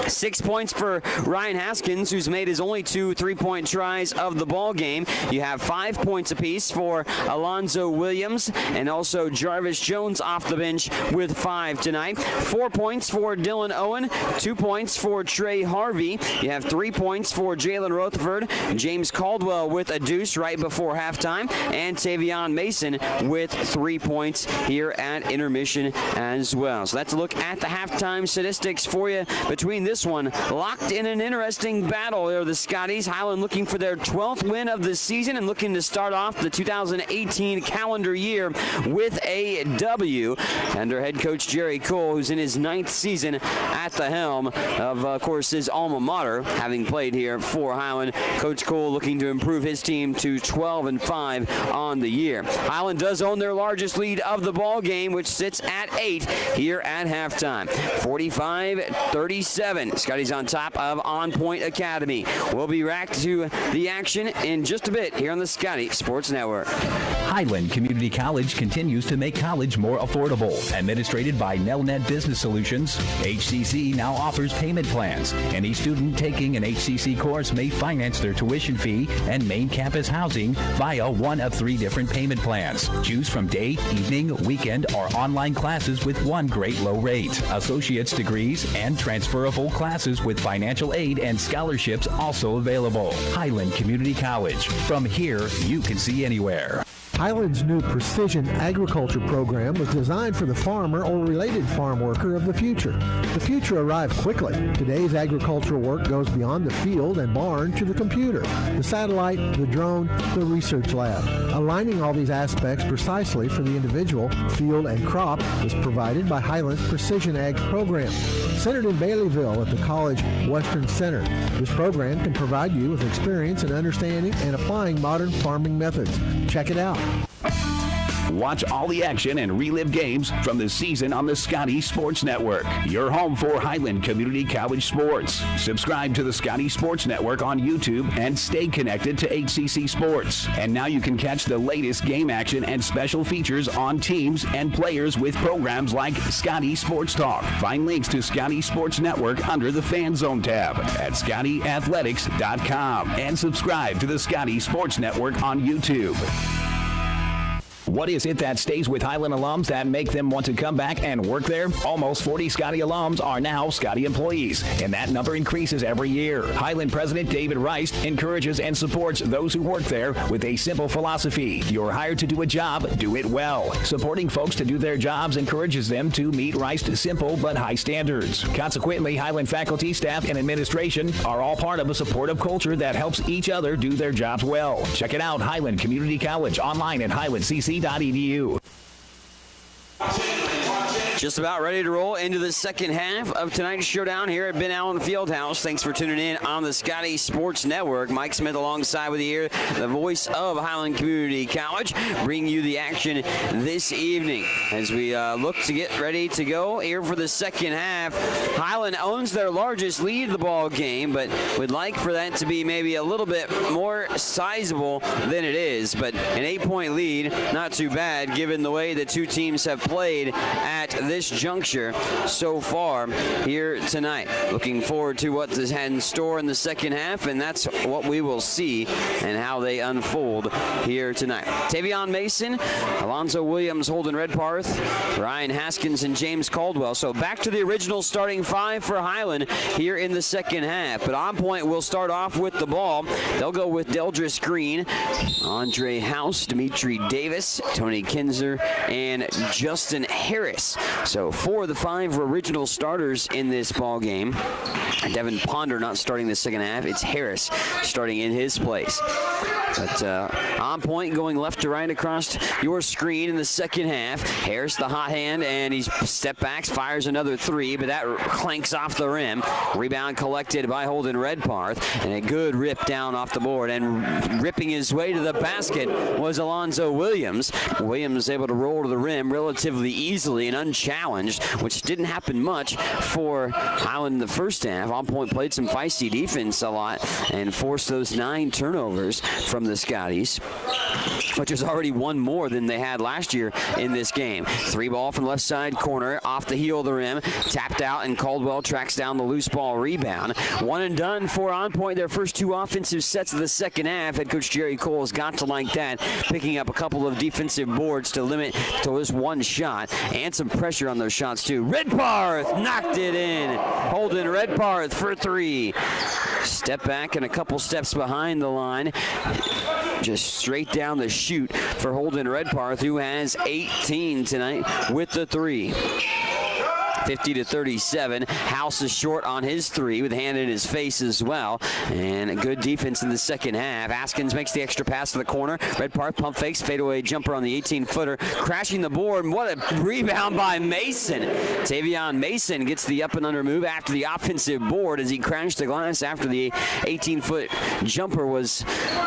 6 points for Ryan Haskins, who's made his only 2 3-point tries of the ball game. You have 5 points apiece for Alonzo Williams and also Jarvis Jones off the bench with 5 tonight. 4 points for Dylan Owen, 2 points for Trey Harvey. You have 3 points for Jalen Rutherford, James Caldwell with a deuce right before halftime, and Tavion Mason with 3 points here at intermission as well. So that's a look at the halftime statistics for you between this one. Locked in an interesting battle there, the Scotties. Highland looking for their 12th win of the season and looking to start off the 2018 calendar year with a W. Under head coach Jerry Cole, who's in his 9th season at the helm of course, his alma mater, having played here for Highland. Coach Cole looking to improve his team to 12-5 on the year. Highland does own their largest lead of the ball game, which sits at 8 here at halftime. 45-37. Scotty's on top of On Point Academy. We'll be back to the action in just a bit here on the Scotty Sports Network. Highland Community College continues to make college more affordable. Administrated by Nelnet Business Solutions, HCC now offers payment plans. Any student taking an HCC course may finance their tuition fee and main campus housing via one of 3 different payment plans. Choose from day, evening, weekend, or online classes with one great low rate. Associate's degrees and transferable classes with financial aid and scholarships also available. Highland Community College. From here, you can see anywhere. Highland's new Precision Agriculture program was designed for the farmer or related farm worker of the future. The future arrived quickly. Today's agricultural work goes beyond the field and barn to the computer, the satellite, the drone, the research lab. Aligning all these aspects precisely for the individual, field, and crop is provided by Highland's Precision Ag program. Centered in Baileyville at the College Western Center, this program can provide you with experience in understanding and applying modern farming methods. Check it out. Watch all the action and relive games from the season on the Scotty Sports Network, your home for Highland Community College sports. Subscribe to the Scotty Sports Network on YouTube and stay connected to HCC Sports. And now you can catch the latest game action and special features on teams and players with programs like Scotty Sports Talk. Find links to Scotty Sports Network under the Fan Zone tab at ScottyAthletics.com and subscribe to the Scotty Sports Network on YouTube. What is it that stays with Highland alums that make them want to come back and work there? Almost 40 Scotty alums are now Scotty employees, and that number increases every year. Highland President David Rice encourages and supports those who work there with a simple philosophy. You're hired to do a job, do it well. Supporting folks to do their jobs encourages them to meet Rice's simple but high standards. Consequently, Highland faculty, staff, and administration are all part of a supportive culture that helps each other do their jobs well. Check it out, Highland Community College, online at highlandcc.edu. Just about ready to roll into the second half of tonight's showdown here at Ben Allen Fieldhouse. Thanks for tuning in on the Scotty Sports Network. Mike Smith alongside with you here, the voice of Highland Community College, bringing you the action this evening as we look to get ready to go here for the second half. Highland owns their largest lead of the ball game, but would like for that to be maybe a little bit more sizable than it is. But an 8-point lead, not too bad given the way the two teams have played at this juncture so far here tonight. Looking forward to what is in store in the second half, and that's what we will see and how they unfold here tonight. Tavion Mason, Alonzo Williams, Holden Redparth, Ryan Haskins, and James Caldwell. So back to the original starting five for Highland here in the second half. But On Point will start off with the ball. They'll go with Deldris Green, Andre House, Dimitri Davis, Tony Kinzer, and Justin Harris. So 4 of the 5 original starters in this ball game. Devin Ponder not starting the second half. It's Harris starting in his place. But On Point going left to right across your screen in the second half. Harris the hot hand, and he step backs, fires another 3, but that clanks off the rim. Rebound collected by Holden Redparth, and a good rip down off the board. And ripping his way to the basket was Alonzo Williams. Williams able to roll to the rim relatively easily and unchallenged, which didn't happen much for Highland in the first half. On Point played some feisty defense a lot and forced those 9 turnovers from the Scotties, which is already one more than they had last year in this game. 3 ball from the left side corner, off the heel of the rim, tapped out, and Caldwell tracks down the loose ball rebound. 1 and done for On Point. Their first 2 offensive sets of the second half. Head coach Jerry Cole has got to like that, picking up a couple of defensive boards to limit to just 1 shot, and some pressure on those shots too. Redparth knocked it in. Holden Redparth for 3. Step back and a couple steps behind the line. Just straight down the chute for Holden Redparth, who has 18 tonight with the 3. 50-37. House is short on his 3 with a hand in his face as well. And a good defense in the second half. Haskins makes the extra pass to the corner. Redparth pump fakes, fadeaway jumper on the 18-footer. Crashing the board. What a rebound by Mason. Tavion Mason gets the up and under move after the offensive board as he crashed the glass after the 18-foot jumper was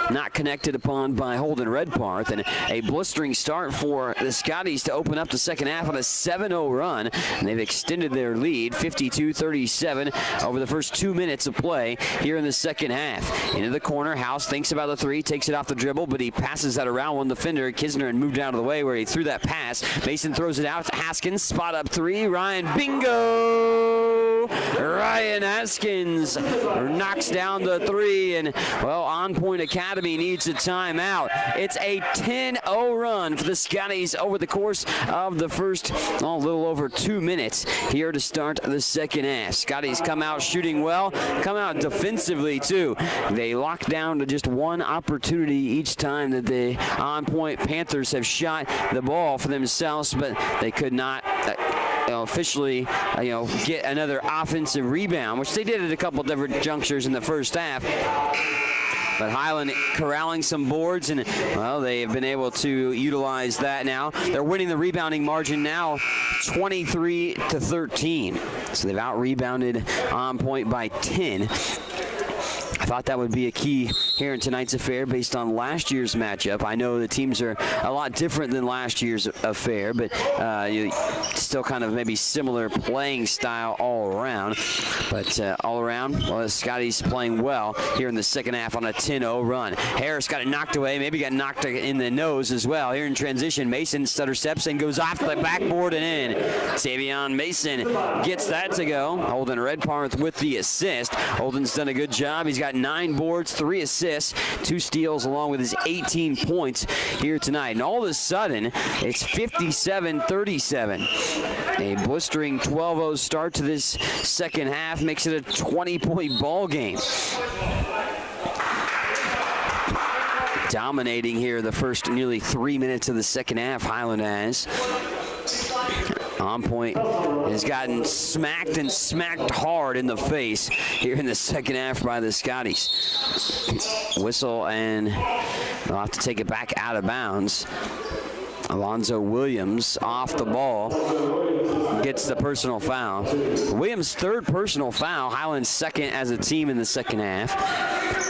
not connected upon by Holden Redparth. And a blistering start for the Scotties to open up the second half on a 7-0 run. And they've extended their lead 52-37 over the first 2 minutes of play here in the second half. Into the corner, House thinks about the 3, takes it off the dribble, but he passes that around one defender. Kisner and moved out of the way where he threw that pass. Mason throws it out to Haskins, spot up 3, Ryan, bingo! Ryan Haskins knocks down the 3, and well, On Point Academy needs a timeout. It's a 10-0 run for the Scotties over the course of the first a little over 2 minutes here to start the second half. Scotties come out shooting well, come out defensively too. They lock down to just 1 opportunity each time that the On Point Panthers have shot the ball for themselves, but they could not officially get another offensive rebound, which they did at a couple different junctures in the first half. But Highland corralling some boards, and well, they have been able to utilize that now. They're winning the rebounding margin now 23-13. So they've out-rebounded On Point by 10. I thought that would be a key here in tonight's affair based on last year's matchup. I know the teams are a lot different than last year's affair, but still kind of maybe similar playing style all around. But all around, well, the Scotties playing well here in the second half on a 10-0 run. Harris got it knocked away, maybe got knocked in the nose as well. Here in transition, Mason stutter steps and goes off the backboard and in. Tavion Mason gets that to go. Holden Redparth with the assist. Holden's done a good job. He's got 9 boards, 3 assists, 2 steals, along with his 18 points here tonight. And all of a sudden, it's 57-37. A blistering 12-0 start to this second half makes it a 20-point ball game. Dominating here the first nearly 3 minutes of the second half, Highland has. On Point has gotten smacked and smacked hard in the face here in the second half by the Scotties. Whistle, and they'll have to take it back out of bounds. Alonzo Williams off the ball gets the personal foul. Williams' 3rd personal foul. Highland's 2nd as a team in the second half.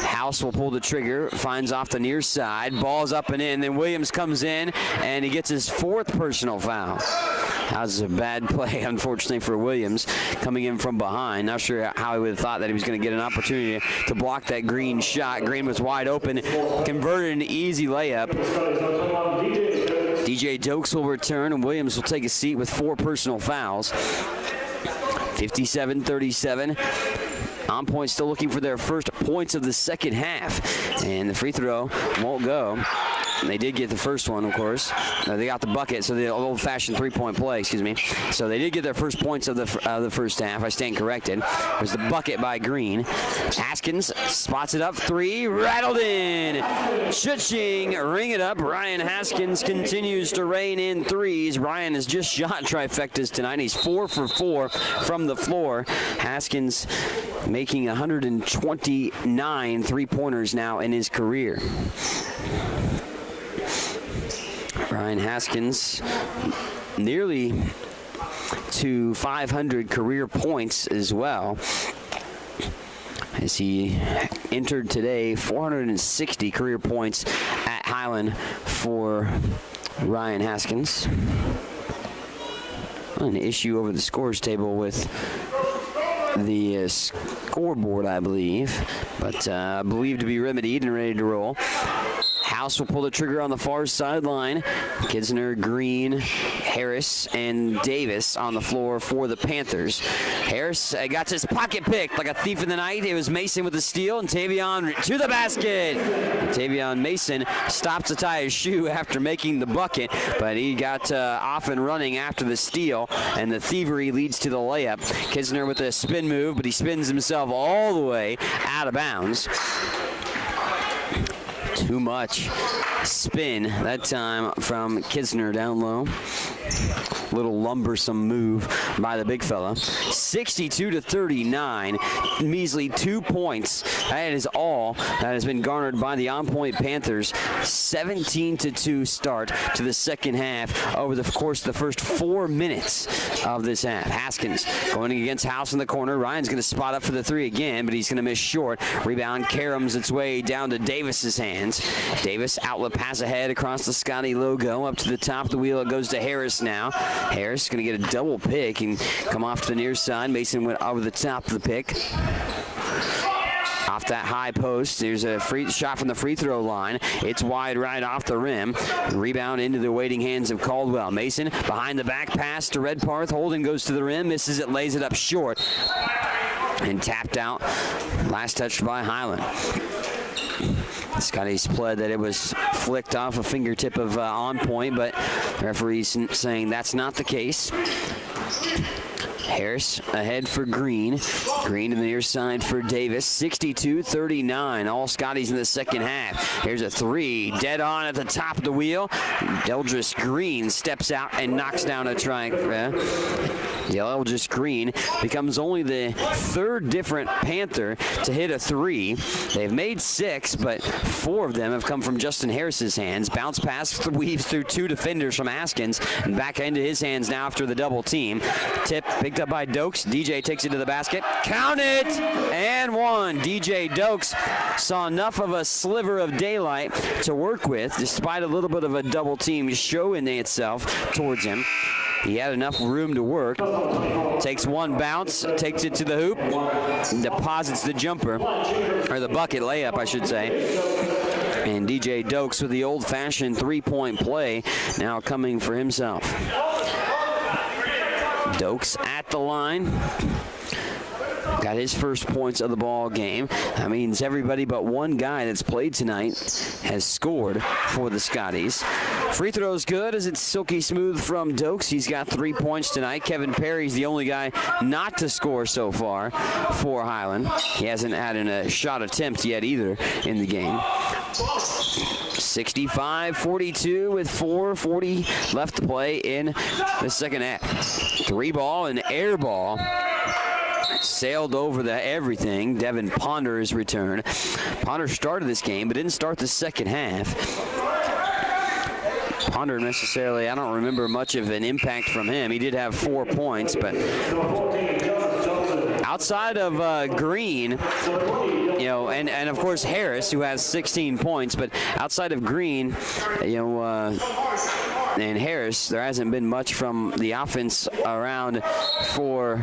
House will pull the trigger, finds off the near side, ball's up and in, then Williams comes in and he gets his 4th personal foul. That was a bad play, unfortunately, for Williams coming in from behind. Not sure how he would have thought that he was going to get an opportunity to block that Green shot. Green was wide open, converted an easy layup. DJ Dokes will return, and Williams will take a seat with 4 personal fouls. 57-37. On Point still looking for their first points of the second half, and the free throw won't go. They did get the first one, of course. They got the bucket, so the old-fashioned three-point play, excuse me. So they did get their first points of the first half. I stand corrected. It was the bucket by Green. Haskins spots it up, 3, rattled in. Cha-ching, ring it up. Ryan Haskins continues to rain in threes. Ryan has just shot trifectas tonight. He's 4 for 4 from the floor. Haskins making 129 three-pointers now in his career. Ryan Haskins nearly to 500 career points as well, as he entered today 460 career points at Highland for Ryan Haskins. An issue over the scores table with the scoreboard, I believe, but believed to be remedied and ready to roll. House will pull the trigger on the far sideline. Kisner, Green, Harris, and Davis on the floor for the Panthers. Harris got his pocket picked like a thief in the night. It was Mason with the steal, and Tavion to the basket. Tavion Mason stops to tie his shoe after making the bucket, but he got off and running after the steal, and the thievery leads to the layup. Kisner with a spin move, but he spins himself all the way out of bounds. Too much spin that time from Kisner down low. Little lumbersome move by the big fella. 62-39. Measly 2 points. That is all that has been garnered by the On Point Panthers. 17-2 start to the second half over the course of the first 4 minutes of this half. Haskins going against House in the corner. Ryan's going to spot up for the 3 again, but he's going to miss short. Rebound caroms its way down to Davis's hands. Davis outlet pass ahead across the Scotty logo. Up to the top of the wheel. It goes to Harris now. Harris going to get a double pick and come off to the near side. Mason went over the top of the pick. Off that high post, there's a free shot from the free throw line. It's wide right off the rim. Rebound into the waiting hands of Caldwell. Mason behind the back pass to Redparth. Holden goes to the rim, misses it, lays it up short, and tapped out. Last touched by Highland. Scotty's pled that it was flicked off a fingertip of On Point, but the referee's saying that's not the case. Harris ahead for Green. Green to the near side for Davis. 62-39. All Scotties in the second half. Here's a 3. Dead on at the top of the wheel. Deldris Green steps out and knocks down a triangle. Deldris Green becomes only the 3rd different Panther to hit a 3. They've made 6, but 4 of them have come from Justin Harris's hands. Bounce pass weaves through 2 defenders from Haskins and back into his hands now after the double team. Tip picked up by Dokes. DJ takes it to the basket. Count it! And 1. DJ Dokes saw enough of a sliver of daylight to work with, despite a little bit of a double team showing itself towards him. He had enough room to work. Takes 1 bounce, takes it to the hoop, deposits the jumper, or the bucket layup, I should say. And DJ Dokes with the old-fashioned 3-point play now coming for himself. Dokes at the line. Got his first points of the ball game. That means everybody but one guy that's played tonight has scored for the Scotties. Free throw's good as it's silky smooth from Dokes. He's got 3 points tonight. Kevin Perry's the only guy not to score so far for Highland. He hasn't had a shot attempt yet either in the game. 65-42 with 4:40 left to play in the second half. 3 ball and air ball. Sailed over everything. Devin Ponder's return. Ponder started this game but didn't start the second half. Ponder necessarily, I don't remember much of an impact from him. He did have 4 points, but outside of Green, you know, and of course Harris, who has 16 points, but outside of Green, you know, and Harris, there hasn't been much from the offense around for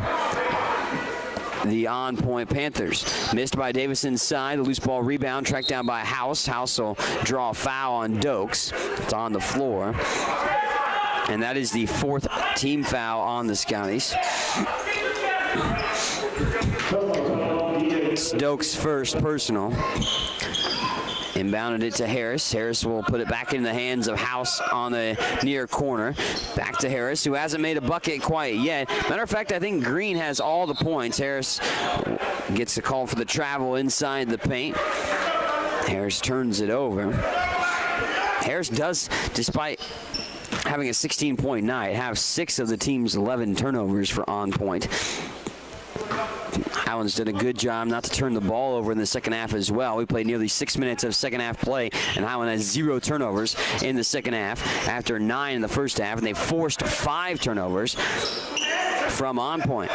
the on-point Panthers. Missed by Davison's side. The loose ball rebound tracked down by House. House will draw a foul on Dokes. It's on the floor. And that is the 4th team foul on the Scotties. It's Dokes' first personal. Inbounded it to Harris. Harris will put it back in the hands of House on the near corner. Back to Harris, who hasn't made a bucket quite yet. Matter of fact, I think Green has all the points. Harris gets the call for the travel inside the paint. Harris turns it over. Harris does, despite having a 16-point night, have 6 of the team's 11 turnovers for on point. Highland's done a good job not to turn the ball over in the second half as well. We played nearly 6 minutes of second half play, and Highland has 0 turnovers in the second half after 9 in the first half, and they forced 5 turnovers from on point.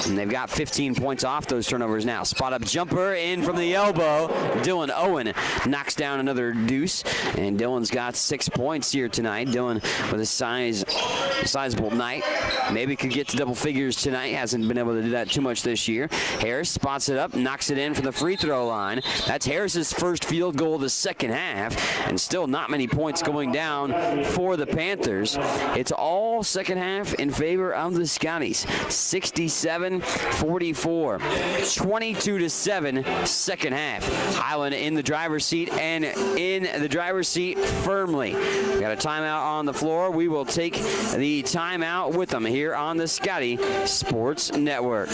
And they've got 15 points off those turnovers now. Spot-up jumper in from the elbow. Dylan Owen knocks down another deuce. And Dylan's got 6 points here tonight. Dylan with a sizable night. Maybe could get to double figures tonight. Hasn't been able to do that too much this year. Harris spots it up, knocks it in from the free throw line. That's Harris's first field goal of the second half. And still not many points going down for the Panthers. It's all second half in favor of the Scotties. 67-44, 22-7 second half. Highland in the driver's seat, and in the driver's seat firmly. We got a timeout on the floor. We will take the timeout with them here on the Scotty Sports Network.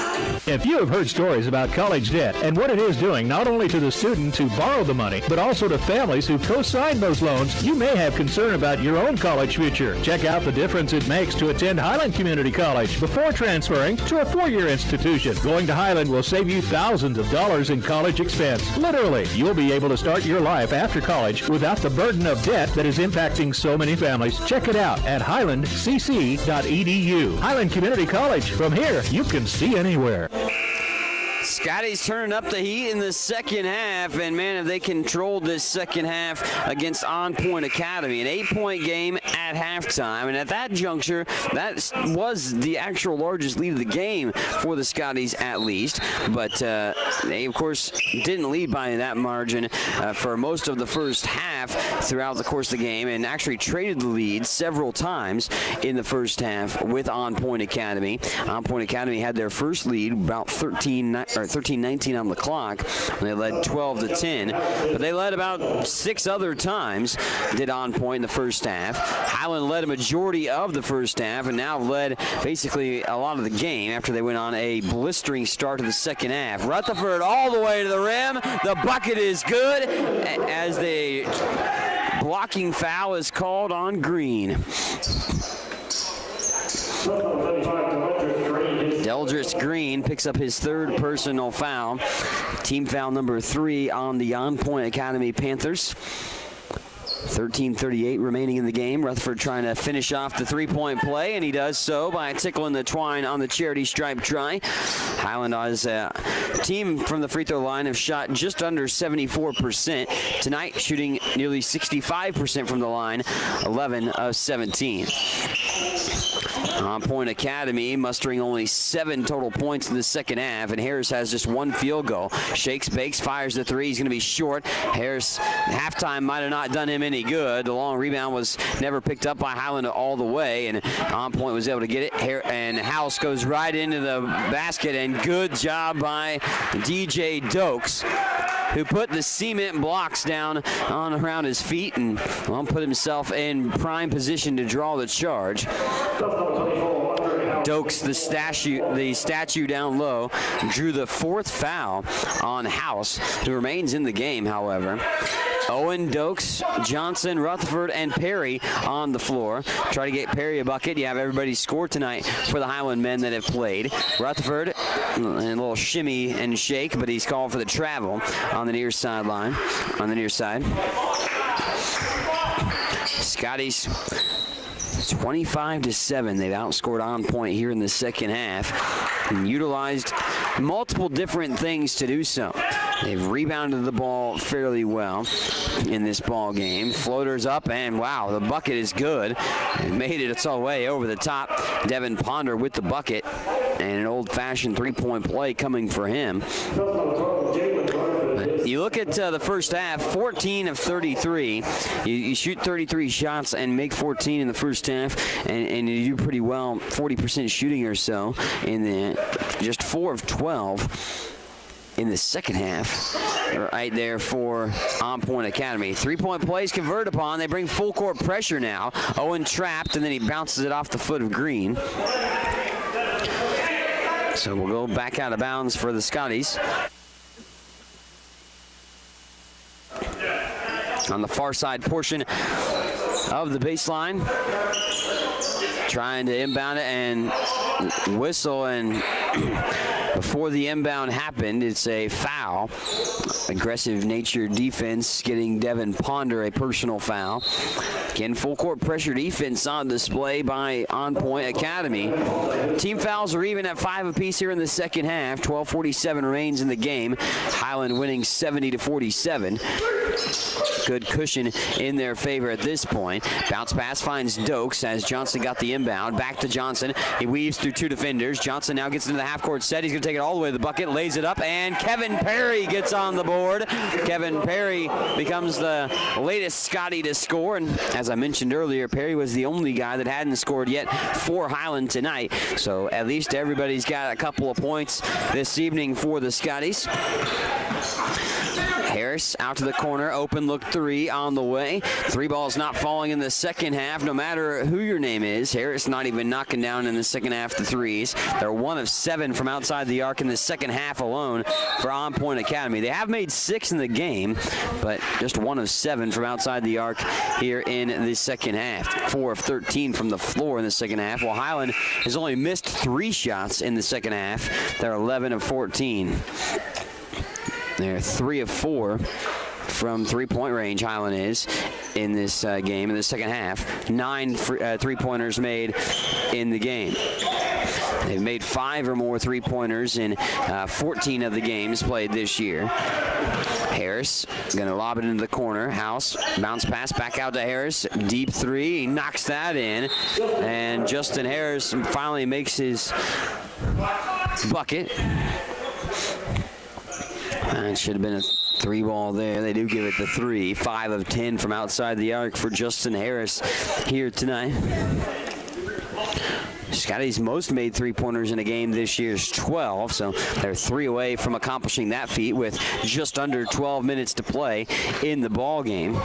If you have heard stories about college debt and what it is doing not only to the student who borrowed the money, but also to families who co-signed those loans, you may have concern about your own college future. Check out the difference it makes to attend Highland Community College before transferring to a 4-year institution. Going to Highland will save you thousands of dollars in college expense. Literally, you'll be able to start your life after college without the burden of debt that is impacting so many families. Check it out at highlandcc.edu. Highland Community College. From here, you can see anywhere. Scotty's turning up the heat in the second half, and man, if they controlled this second half against On Point Academy, an 8-point game at halftime, and at that juncture, that was the actual largest lead of the game for the Scotties at least, but they, of course, didn't lead by that margin for most of the first half throughout the course of the game, and actually traded the lead several times in the first half with On Point Academy. On Point Academy had their first lead about 13-19 on the clock. They led 12-10, but they led about 6 other times, did On Point in the first half. Highland led a majority of the first half and now led basically a lot of the game after they went on a blistering start to the second half. Rutherford all the way to the rim. The bucket is good as the blocking foul is called on Green. Deldris Green picks up his 3rd personal foul. Team foul number 3 on the On Point Academy Panthers. 13:38 remaining in the game. Rutherford trying to finish off the 3-point play, and he does so by tickling the twine on the charity stripe try. Highland as a team from the free throw line have shot just under 74%. Tonight, shooting nearly 65% from the line, 11 of 17. On Point Academy mustering only 7 total points in the second half, and Harris has just 1 field goal. Shakes, bakes, fires the 3. He's going to be short. Harris, halftime might have not done him any good. The long rebound was never picked up by Highland all the way, and On Point was able to get it. And House goes right into the basket, and good job by DJ Dokes, who put the cement blocks down on around his feet and put himself in prime position to draw the charge. Dokes, the statue down low, drew the 4th foul on House, who remains in the game, however. Owen, Dokes, Johnson, Rutherford, and Perry on the floor. Try to get Perry a bucket. You have everybody score tonight for the Highland men that have played. Rutherford, a little shimmy and shake, but he's called for the travel on the near sideline. On the near side. Scotty's 25-7. They've outscored On Point here in the second half and utilized multiple different things to do so. They've rebounded the ball fairly well in this ball game. Floaters up, and wow, the bucket is good. It made it its way over the top. Devin Ponder with the bucket. and an old-fashioned three-point play coming for him. You look at the first half, 14 of 33. You shoot 33 shots and make 14 in the first half, and you do pretty well, 40% shooting or so in the just 4 of 12 in the second half. Right there for On Point Academy. Three-point plays convert upon. They bring full court pressure now. Owen trapped, and then he bounces it off the foot of Green. So we'll go back out of bounds for the Scotties. On the far side portion of the baseline, trying to inbound it and whistle, and before the inbound happened, it's a foul. Aggressive nature defense getting Devin Ponder a personal foul. Again, full court pressure defense on display by On Point Academy. Team fouls are even at 5 apiece here in the second half. 12:47 remains in the game. Highland winning 70-47. Good cushion in their favor at this point. Bounce pass finds Dokes as Johnson got the inbound. Back to Johnson. He weaves through 2 defenders. Johnson now gets into the half-court set. He's going to take it all the way to the bucket, lays it up, and Kevin Perry gets on the board. Kevin Perry becomes the latest Scotty to score, and as I mentioned earlier, Perry was the only guy that hadn't scored yet for Highland tonight. So at least everybody's got a couple of points this evening for the Scotties. Harris out to the corner, open look 3 on the way. 3 balls not falling in the second half, no matter who your name is. Harris not even knocking down in the second half the threes. They're 1 of 7 from outside the arc in the second half alone for On Point Academy. They have made 6 in the game, but just 1 of 7 from outside the arc here in the second half. 4 of 13 from the floor in the second half, while Highland has only missed 3 shots in the second half. They're 11 of 14. They're 3 of 4 from three-point range, Highland is, in this game in the second half. 9 three-pointers made in the game. They've made 5 or more three-pointers in 14 of the games played this year. Harris going to lob it into the corner. House, bounce pass back out to Harris. Deep 3, he knocks that in. And Justin Harris finally makes his bucket. It should have been a 3 ball there. They do give it the 3. 5 of 10 from outside the arc for Justin Harris here tonight. Scotty's most made three-pointers in a game this year is 12, so they're 3 away from accomplishing that feat with just under 12 minutes to play in the ball game.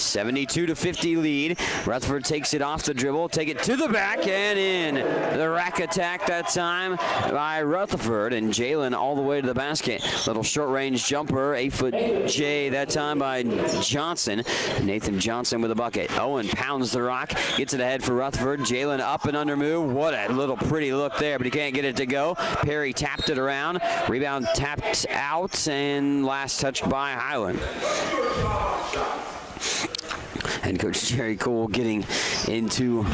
72-50 lead. Rutherford takes it off the dribble, take it to the back and in. The rack attack that time by Rutherford, and Jalen all the way to the basket. Little short-range jumper, 8-foot J that time by Johnson. Nathan Johnson with a bucket. Owen pounds the rock, gets it ahead for Rutherford. Jalen up and under move. What a little pretty look there, but he can't get it to go. Perry tapped it around. Rebound tapped out, and last touched by Highland. And Coach Jerry Cole getting into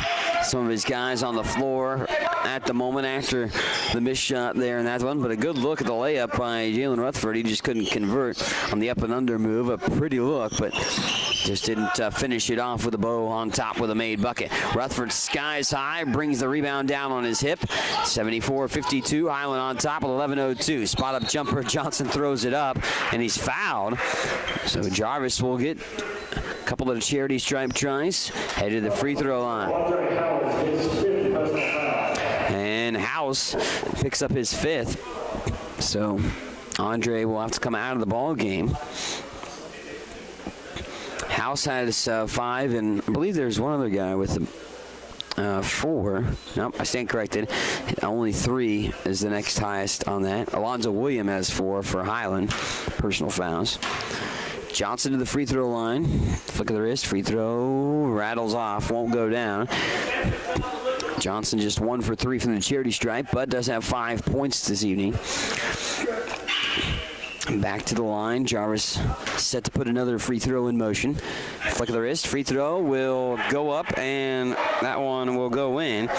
some of his guys on the floor at the moment after the missed shot there in that one. But a good look at the layup by Jalen Rutherford. He just couldn't convert on the up and under move. A pretty look, but just didn't finish it off with a bow on top with a made bucket. Rutherford skies high, brings the rebound down on his hip. 74-52, Highland on top with 11:02. Spot up jumper, Johnson throws it up, and he's fouled. So Jarvis will get a couple of the charity stripe tries. Head to the free throw line. And House picks up his 5th. So Andre will have to come out of the ball game. House has 5, and I believe there's one other guy with 4. Nope, I stand corrected. Only 3 is the next highest on that. Alonzo William has 4 for Highland personal fouls. Johnson to the free throw line. Flick of the wrist, free throw rattles off, won't go down. Johnson just 1 for 3 from the charity stripe, but does have 5 points this evening. Back to the line. Jarvis set to put another free throw in motion. Flick of the wrist. Free throw will go up, and that one will go in.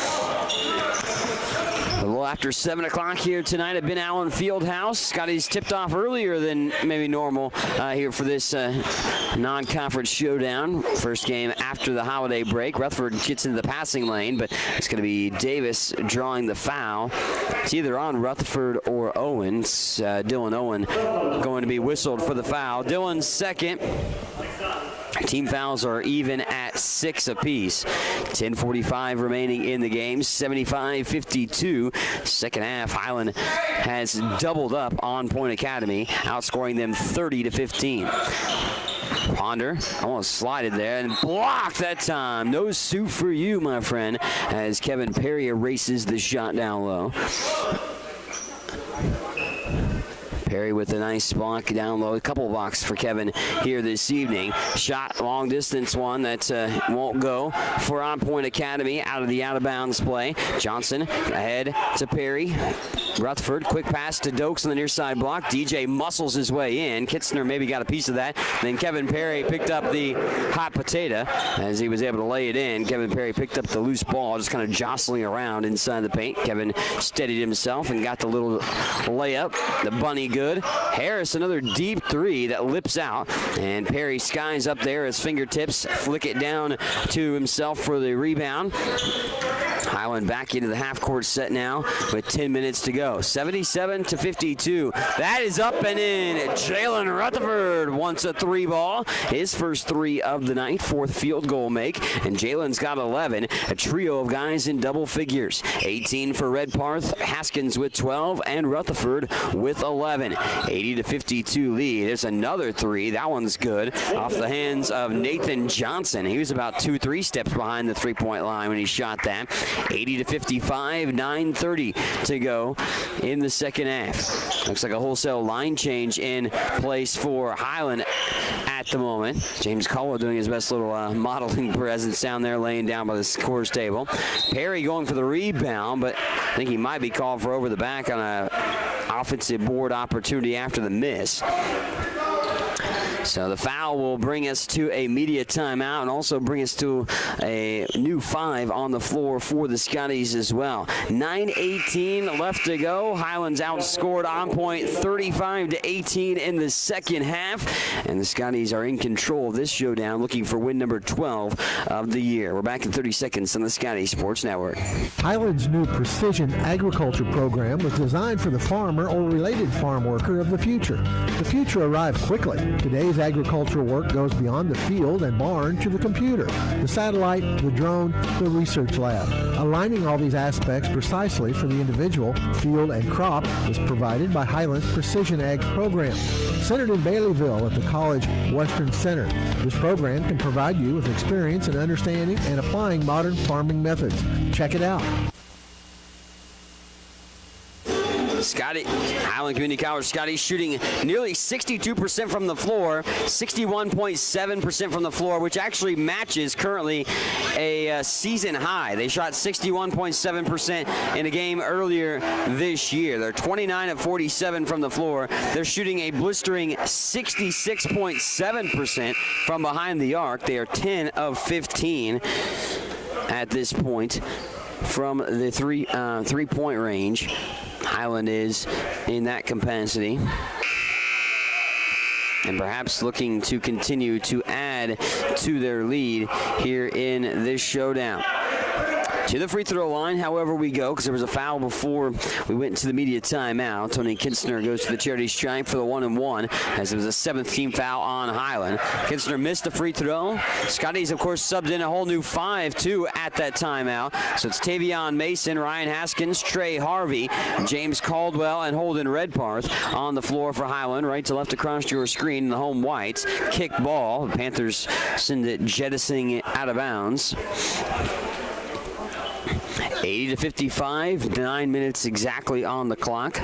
A little after 7 o'clock here tonight at Ben Allen Fieldhouse. Scotty's tipped off earlier than maybe normal here for this non-conference showdown. First game after the holiday break. Rutherford gets into the passing lane, but it's going to be Davis drawing the foul. It's either on Rutherford or Owens. Dylan Owen going to be whistled for the foul. Dylan's second. Team fouls are even at 6 apiece. 10:45 remaining in the game. 75-52. Second half, Highland has doubled up on Point Academy, outscoring them 30-15. Ponder almost slided there and blocked that time. No suit for you, my friend, as Kevin Perry erases the shot down low. Perry with a nice block down low. A couple blocks for Kevin here this evening. Shot, long distance one that won't go for On Point Academy out of the out-of-bounds play. Johnson ahead to Perry. Rutherford, quick pass to Dokes on the near side block. DJ muscles his way in. Kitzner maybe got a piece of that. Then Kevin Perry picked up the hot potato as he was able to lay it in. Kevin Perry picked up the loose ball, just kind of jostling around inside the paint. Kevin steadied himself and got the little layup. The bunny good. Harris, another deep three that lips out. And Perry skies up there, his fingertips flick it down to himself for the rebound. Highland back into the half-court set now with 10 minutes to go. 77-52. That is up and in. Jalen Rutherford wants a three ball. His first three of the night, fourth field goal make. And Jalen's got 11. A trio of guys in double figures. 18 for Redparth, Haskins with 12, and Rutherford with 11. 80-52 lead. There's another three. That one's good. Off the hands of Nathan Johnson. He was about 2-3 steps behind the three-point line when he shot that. 80-55, 9:30 to go in the second half. Looks like a wholesale line change in place for Highland at the moment. James Caldwell doing his best little modeling presence down there, laying down by the scores table. Perry going for the rebound, but I think he might be called for over the back on a offensive board opportunity after the miss. So the foul will bring us to a media timeout and also bring us to a new 5 on the floor for the Scotties as well. 9:18 left to go. Highlands outscored On Point 35-18 in the second half. And the Scotties are in control of this showdown, looking for win number 12 of the year. We're back in 30 seconds on the Scotty Sports Network. Highland's new precision agriculture program was designed for the farmer or related farm worker of the future. The future arrived quickly. Today's agricultural work goes beyond the field and barn to the computer, the satellite, the drone, the research lab. Aligning all these aspects precisely for the individual, field, and crop is provided by Highland's Precision Ag program. Centered in Baileyville at the College Western Center, this program can provide you with experience in understanding and applying modern farming methods. Check it out. Highland Community College Scotties shooting nearly 62% from the floor, 61.7% from the floor, which actually matches currently a season high. They shot 61.7% in a game earlier this year. They're 29 of 47 from the floor. They're shooting a blistering 66.7% from behind the arc. They are 10 of 15 at this point from the three-point range. Highland is in that capacity, and perhaps looking to continue to add to their lead here in this showdown. To the free throw line, however, we go, because there was a foul before we went to the media timeout. Tony Kitzner goes to the charity stripe for the 1-and-1, as it was a 7th team foul on Highland. Kitzner missed the free throw. Scotties, of course, subbed in a whole new 5, too, at that timeout. So it's Tavion Mason, Ryan Haskins, Trey Harvey, James Caldwell, and Holden Redparth on the floor for Highland. Right to left across your screen, the home whites. Kick ball. The Panthers send it jettisoning out of bounds. 80-55, 9 minutes exactly on the clock.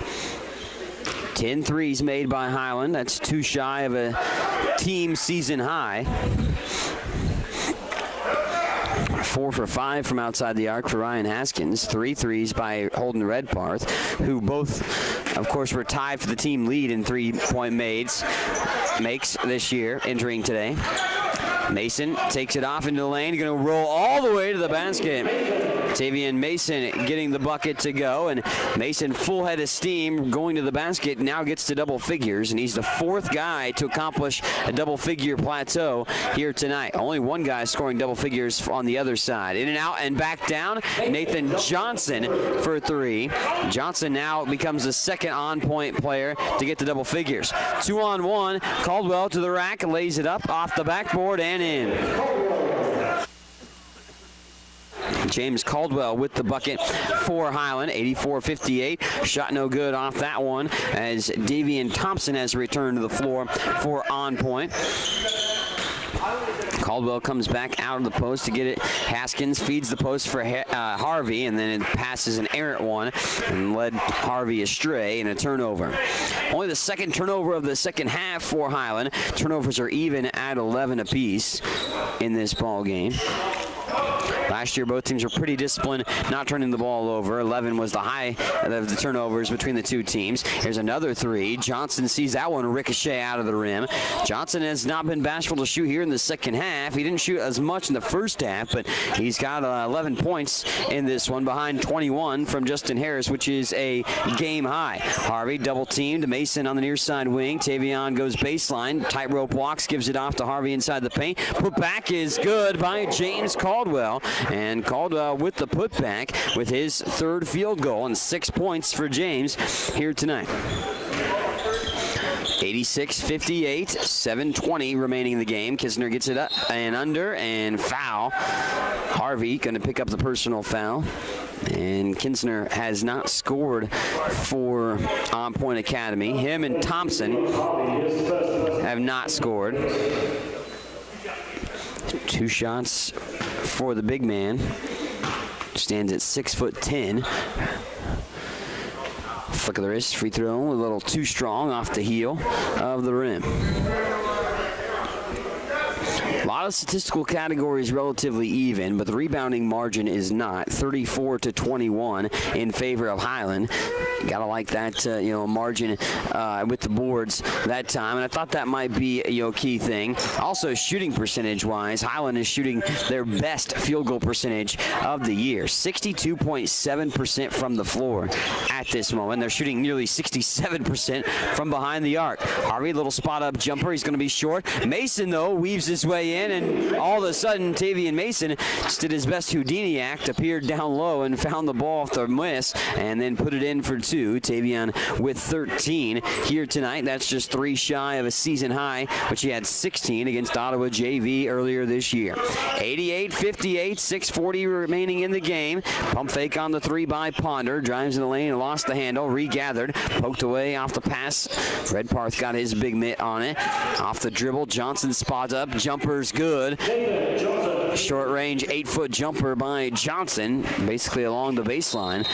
10 threes made by Highland. That's 2 shy of a team season high. 4 for 5 from outside the arc for Ryan Haskins. 3 threes by Holden Redparth, who both, of course, were tied for the team lead in 3-point makes this year, entering today. Mason takes it off into the lane, going to roll all the way to the basket. Tavian Mason getting the bucket to go, and Mason full head of steam going to the basket, now gets to double figures, and he's the fourth guy to accomplish a double figure plateau here tonight. Only one guy scoring double figures on the other side. In and out and back down, Nathan Johnson for three. Johnson now becomes the second on-point player to get the double figures. 2-on-1, Caldwell to the rack, lays it up off the backboard and in. James Caldwell with the bucket for Highland, 84-58. Shot no good off that one as Davian Thompson has returned to the floor for on point. Caldwell comes back out of the post to get it. Haskins feeds the post for Harvey, and then it passes an errant one and led Harvey astray in a turnover. Only the second turnover of the second half for Highland. Turnovers are even at 11 apiece in this ball game. Last year, both teams were pretty disciplined, not turning the ball over. 11 was the high of the turnovers between the two teams. Here's another three. Johnson sees that one ricochet out of the rim. Johnson has not been bashful to shoot here in the second half. He didn't shoot as much in the first half, but he's got 11 points in this one, behind 21 from Justin Harris, which is a game high. Harvey double teamed. Mason on the near side wing. Tavion goes baseline. Tightrope walks, gives it off to Harvey inside the paint. Put back is good by James Caldwell. And Caldwell with the putback with his third field goal, and 6 points for James here tonight. 86-58, 7:20 remaining in the game. Kisner gets it up and under, and foul. Harvey going to pick up the personal foul. And Kinsner has not scored for On Point Academy. Him and Thompson have not scored. 2 shots for the big man. Stands at 6'10". Flick of the wrist, free throw, a little too strong off the heel of the rim. A lot of statistical categories relatively even, but the rebounding margin is not. 34-21 in favor of Highland. Gotta like that, margin with the boards that time, and I thought that might be a key thing. Also, shooting percentage-wise, Highland is shooting their best field goal percentage of the year, 62.7% from the floor at this moment. They're shooting nearly 67% from behind the arc. Harvey, little spot-up jumper. He's going to be short. Mason, though, weaves his way in, and all of a sudden, Tavian Mason just did his best Houdini act, appeared down low and found the ball off the miss, and then put it in for 2. Tavion with 13 here tonight. That's just 3 shy of a season high, which he had 16 against Ottawa JV earlier this year. 88-58, 6:40 remaining in the game. Pump fake on the 3 by Ponder. Drives in the lane and lost the handle. Regathered. Poked away off the pass. Redparth got his big mitt on it. Off the dribble. Johnson spots up. Jumper's good. Short range 8-foot jumper by Johnson, basically along the baseline.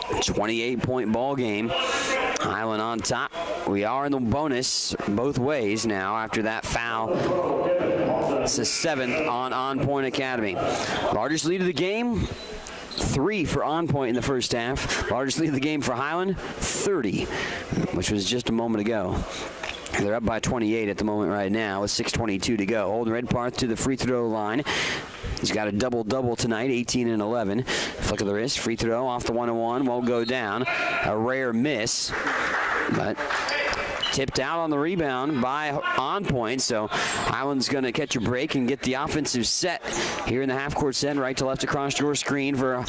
28-point ball game. Highland on top. We are in the bonus both ways now after that foul. It's the 7th on Point Academy. Largest lead of the game, 3 for On Point in the first half. Largest lead of the game for Highland, 30, which was just a moment ago. They're up by 28 at the moment right now with 6:22 to go. Holden Redparth to the free throw line. He's got a double-double tonight, 18 and 11. Flick of the wrist, free throw off the 1-1, won't go down. A rare miss, but tipped out on the rebound by On Point. So Highland's going to catch a break and get the offensive set here in the half-court set. Right to left across your screen for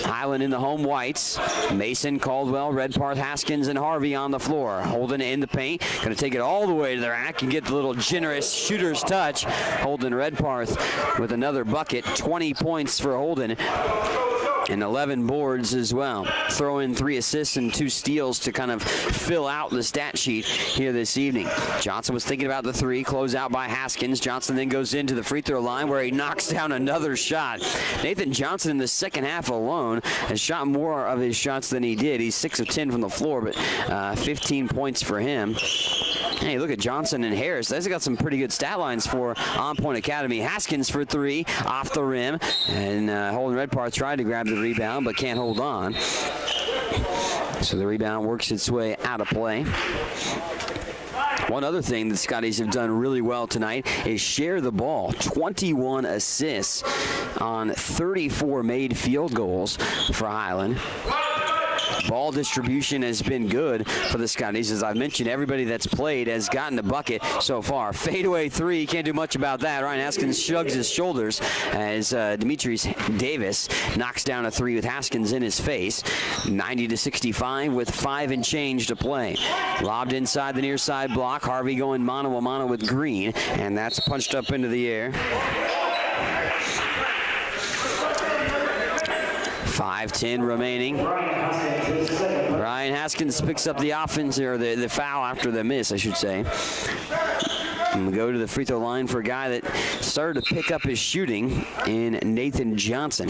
Highland in the home whites. Mason, Caldwell, Redparth, Haskins, and Harvey on the floor. Holden in the paint. Going to take it all the way to the rack and get the little generous shooter's touch. Holden Redparth with another bucket. 20 points for Holden. And 11 boards as well. Throw in 3 assists and 2 steals to kind of fill out the stat sheet here this evening. Johnson was thinking about the 3, close out by Haskins. Johnson then goes into the free throw line where he knocks down another shot. Nathan Johnson in the second half alone has shot more of his shots than he did. He's 6 of 10 from the floor, but 15 points for him. Hey, look at Johnson and Harris. They've got some pretty good stat lines for On Point Academy. Haskins for 3 off the rim, and Holden Redparth tried to grab the rebound but can't hold on. So the rebound works its way out of play. One other thing the Scotties have done really well tonight is share the ball. 21 assists on 34 made field goals for Highland. Ball distribution has been good for the Scotties. As I mentioned, everybody that's played has gotten a bucket so far. Fadeaway three, can't do much about that. Ryan Haskins shrugs his shoulders as Demetrius Davis knocks down a three with Haskins in his face. 90-65 with 5 and change to play. Lobbed inside the near side block. Harvey going mano-a-mano with Green, and that's punched up into the air. 5:10 remaining. Ryan Haskins picks up the offense, or the foul after the miss, I should say. And we go to the free throw line for a guy that started to pick up his shooting in Nathan Johnson.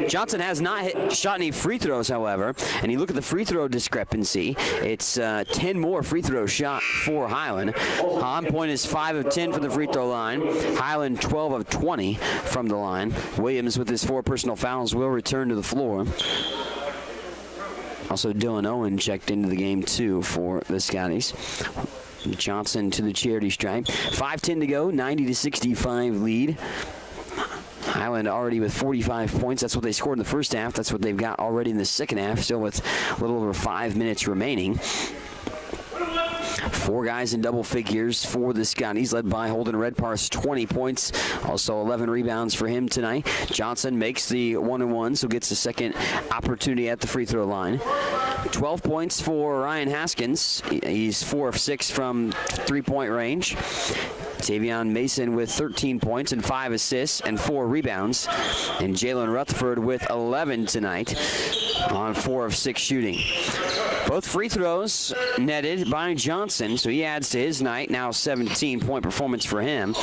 Johnson has not shot any free throws, however, and you look at the free throw discrepancy. It's 10 more free throws shot for Highland. On point is 5 of 10 from the free throw line. Highland 12 of 20 from the line. Williams with his 4 personal fouls will return to the floor. Also, Dylan Owen checked into the game, too, for the Scotties. Johnson to the charity stripe. 5:10 to go, 90-65 lead. Highland already with 45 points. That's what they scored in the first half. That's what they've got already in the second half, still with a little over 5 minutes remaining. 4 guys in double figures for the Scotties, led by Holden Redparth, 20 points. Also 11 rebounds for him tonight. Johnson makes the 1-and-1, so gets the second opportunity at the free throw line. 12 points for Ryan Haskins. He's 4 of 6 from three-point range. Tavion Mason with 13 points and 5 assists and 4 rebounds. And Jalen Rutherford with 11 tonight on 4 of 6 shooting. Both free throws netted by Johnson, so he adds to his night. Now 17-point performance for him.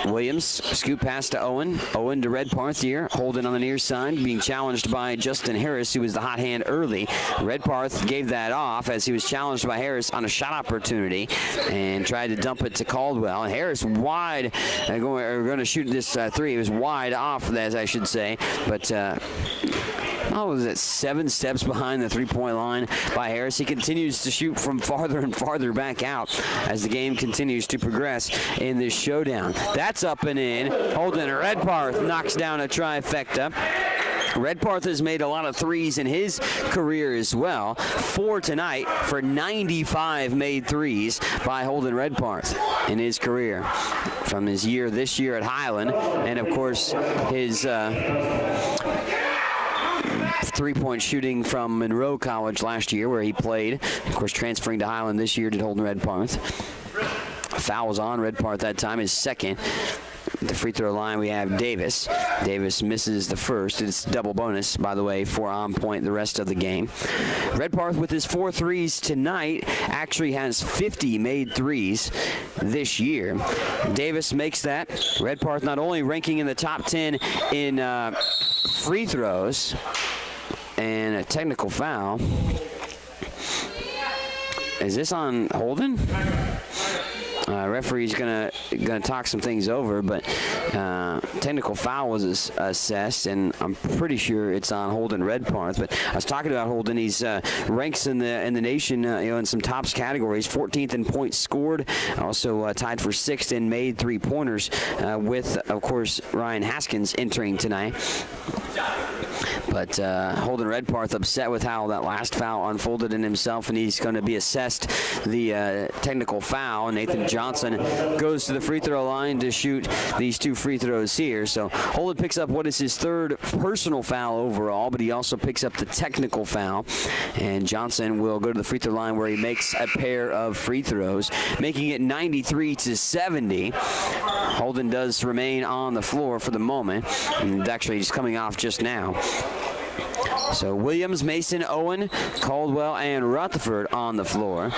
Williams, scoop pass to Owen. Owen to Redparth here. Holden on the near side, being challenged by Justin Harris, who was the hot hand early. Redparth gave that off as he was challenged by Harris on a shot opportunity and tried to dump it to Caldwell. And Harris wide, going to shoot this three. He was wide off, as I should say, but was it 7 steps behind the three-point line by Harris. He continues to shoot from farther and farther back out as the game continues to progress in this showdown. That's up and in. Holden Redparth knocks down a trifecta. Redparth has made a lot of threes in his career as well. 4 tonight for 95 made threes by Holden Redparth in his career from his year this year at Highland, and of course his three-point shooting from Monroe College last year where he played. Of course, transferring to Highland this year did Holden Redparth. Foul was on Redparth that time, his second. At the free throw line, we have Davis. Davis misses the first. It's double bonus, by the way, for on point the rest of the game. Redparth with his 4 threes tonight actually has 50 made threes this year. Davis makes that. Redparth not only ranking in the top 10 in free throws, and a technical foul. Is this on Holden? Referee's gonna talk some things over, but technical foul was assessed, and I'm pretty sure it's on Holden Redparth. But I was talking about Holden. He's ranks in the nation, in some tops categories. 14th in points scored, also tied for 6th in made 3-pointers, with of course Ryan Haskins entering tonight. But Holden Redparth upset with how that last foul unfolded in himself, and he's going to be assessed the technical foul. Nathan Johnson goes to the free throw line to shoot these 2 free throws here. So Holden picks up what is his 3rd personal foul overall, but he also picks up the technical foul. And Johnson will go to the free throw line where he makes a pair of free throws, making it 93-70. Holden does remain on the floor for the moment, and actually he's coming off just now. So Williams, Mason, Owen, Caldwell, and Rutherford on the floor.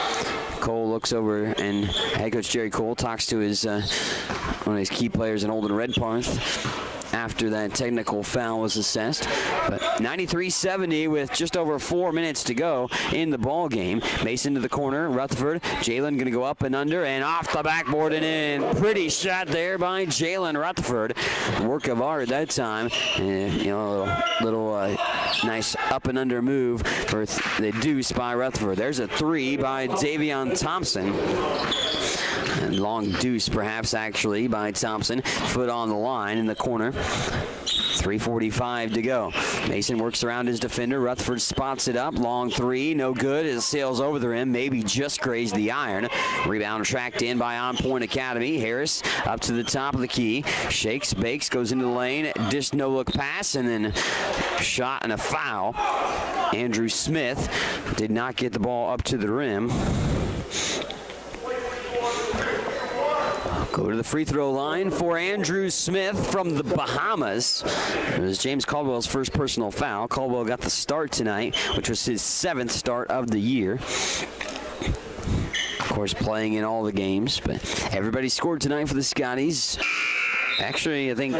Cole looks over, and head coach Jerry Cole talks to his one of his key players in Holden Redparth after that technical foul was assessed. But 93-70 with just over 4 minutes to go in the ball game. Mason to the corner, Rutherford. Jalen going to go up and under and off the backboard and in. Pretty shot there by Jalen Rutherford. Work of art that time. And, little Nice up and under move for the deuce by Rutherford. There's a three by Davion Thompson. And long deuce, perhaps, actually, by Thompson. Foot on the line in the corner. 3:45 to go. Mason works around his defender. Rutherford spots it up. Long three, no good. It sails over the rim. Maybe just grazed the iron. Rebound tracked in by On Point Academy. Harris up to the top of the key. Shakes, bakes, goes into the lane. Dish no-look pass, and then shot and a foul. Andrew Smith did not get the ball up to the rim. Go to the free throw line for Andrew Smith from the Bahamas. It was James Caldwell's first personal foul. Caldwell got the start tonight, which was his 7th start of the year. Of course, playing in all the games, but everybody scored tonight for the Scotties. Actually, I think,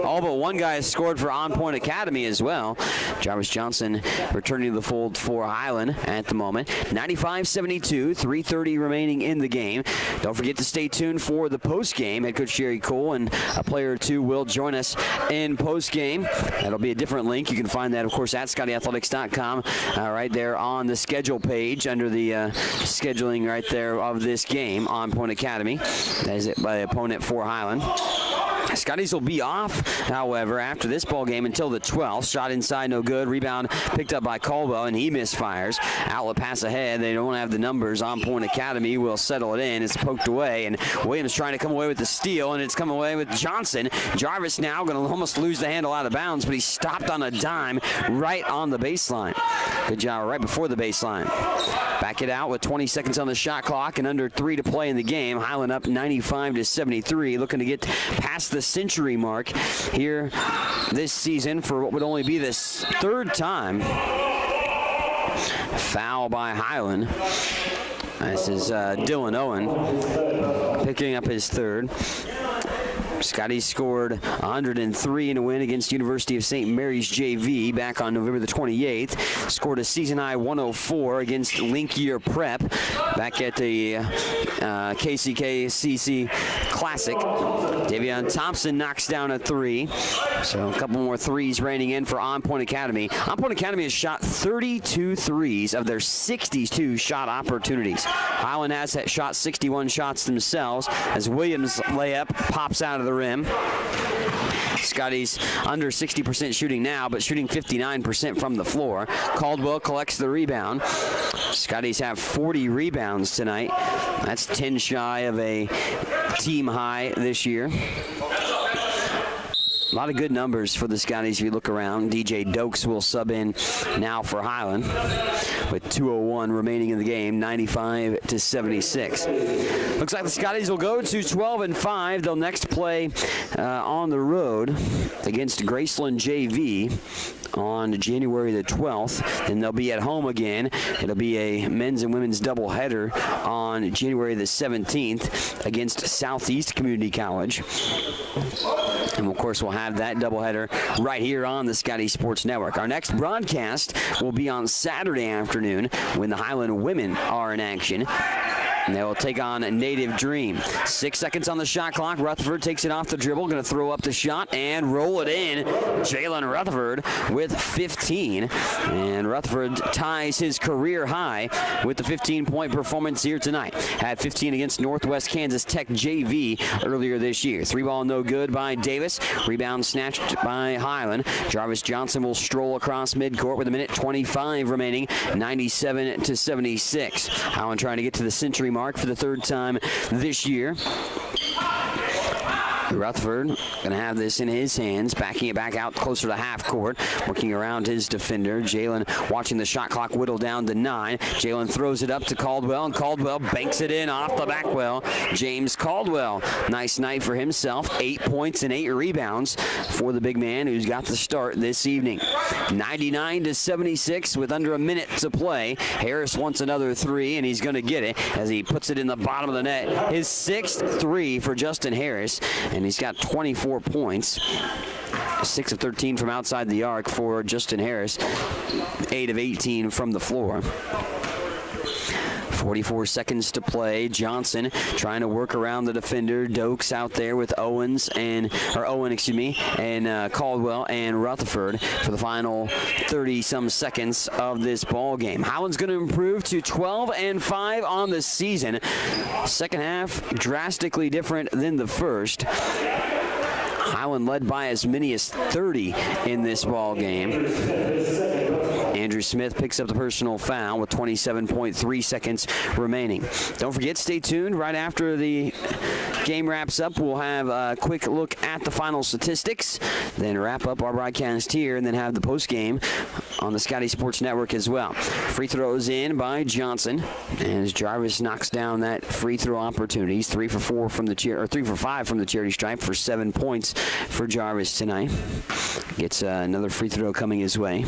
all but one guy has scored for On Point Academy as well. Jarvis Johnson returning to the fold for Highland at the moment. 95-72, 3:30 remaining in the game. Don't forget to stay tuned for the post-game. Head coach Jerry Cole and a player or two will join us in post-game. That'll be a different link. You can find that, of course, at ScottyAthletics.com, right there on the schedule page under the scheduling right there of this game, On Point Academy. That is it by the opponent for Highland. Scotties will be off, however, after this ball game until the 12th. Shot inside, no good. Rebound picked up by Caldwell, and he misfires. Outlet pass ahead. They don't have the numbers. On Point Academy will settle it in. It's poked away, and Williams trying to come away with the steal, and it's come away with Johnson. Jarvis now going to almost lose the handle out of bounds, but he stopped on a dime right on the baseline. Good job right before the baseline. Back it out with 20 seconds on the shot clock and under 3 to play in the game. Highland up 95-73, looking to get past the century mark here this season for what would only be this 3rd time. Foul by Highland. This is Dylan Owen picking up his 3rd. Scotty scored 103 in a win against University of St. Mary's JV back on November the 28th. Scored a season-high 104 against Link Year Prep back at the KCKCC Classic. Davion Thompson knocks down a 3. So a couple more threes raining in for On Point Academy. On Point Academy has shot 32 threes of their 62 shot opportunities. Highland has shot 61 shots themselves as Williams' layup pops out of the rim. Scotty's under 60% shooting now, but shooting 59% from the floor. Caldwell collects the rebound. Scotty's have 40 rebounds tonight. That's 10 shy of a team high this year. A lot of good numbers for the Scotties if you look around. DJ Dokes will sub in now for Highland with 2:01 remaining in the game, 95-76. Looks like the Scotties will go to 12-5. They'll next play on the road against Graceland JV on January the 12th. Then they'll be at home again. It'll be a men's and women's doubleheader on January the 17th against Southeast Community College. And, of course, we'll have that doubleheader right here on the Scotty Sports Network. Our next broadcast will be on Saturday afternoon when the Highland women are in action. And they will take on a Native Dream. 6 seconds on the shot clock. Rutherford takes it off the dribble. Going to throw up the shot and roll it in. Jalen Rutherford with 15. And Rutherford ties his career high with the 15-point performance here tonight. Had 15 against Northwest Kansas Tech JV earlier this year. 3-ball no good by Davis. Rebound snatched by Highland. Jarvis Johnson will stroll across midcourt with 1:25 remaining. 97-76. Highland trying to get to the century mark for the 3rd time this year. Rutherford going to have this in his hands, backing it back out closer to half court, working around his defender. Jalen watching the shot clock whittle down to 9. Jalen throws it up to Caldwell, and Caldwell banks it in off the back well. James Caldwell, nice night for himself. 8 points and 8 rebounds for the big man who's got the start this evening. 99-76 with under a minute to play. Harris wants another 3, and he's going to get it as he puts it in the bottom of the net. His 6th 3 for Justin Harris, and he's got 24 points. 6 of 13 from outside the arc for Justin Harris. 8 of 18 from the floor. 44 seconds to play. Johnson trying to work around the defender. Dokes out there with Owen, and Caldwell and Rutherford for the final 30-some seconds of this ball game. Highland's going to improve to 12-5 on the season. Second half drastically different than the first. Highland led by as many as 30 in this ball game. Andrew Smith picks up the personal foul with 27.3 seconds remaining. Don't forget, stay tuned. Right after the game wraps up, we'll have a quick look at the final statistics, then wrap up our broadcast here, and then have the post game on the Scotty Sports Network as well. Free throws in by Johnson, as Jarvis knocks down that free throw opportunity. He's 3 for 5 from the charity stripe for 7 points for Jarvis tonight. Gets another free throw coming his way.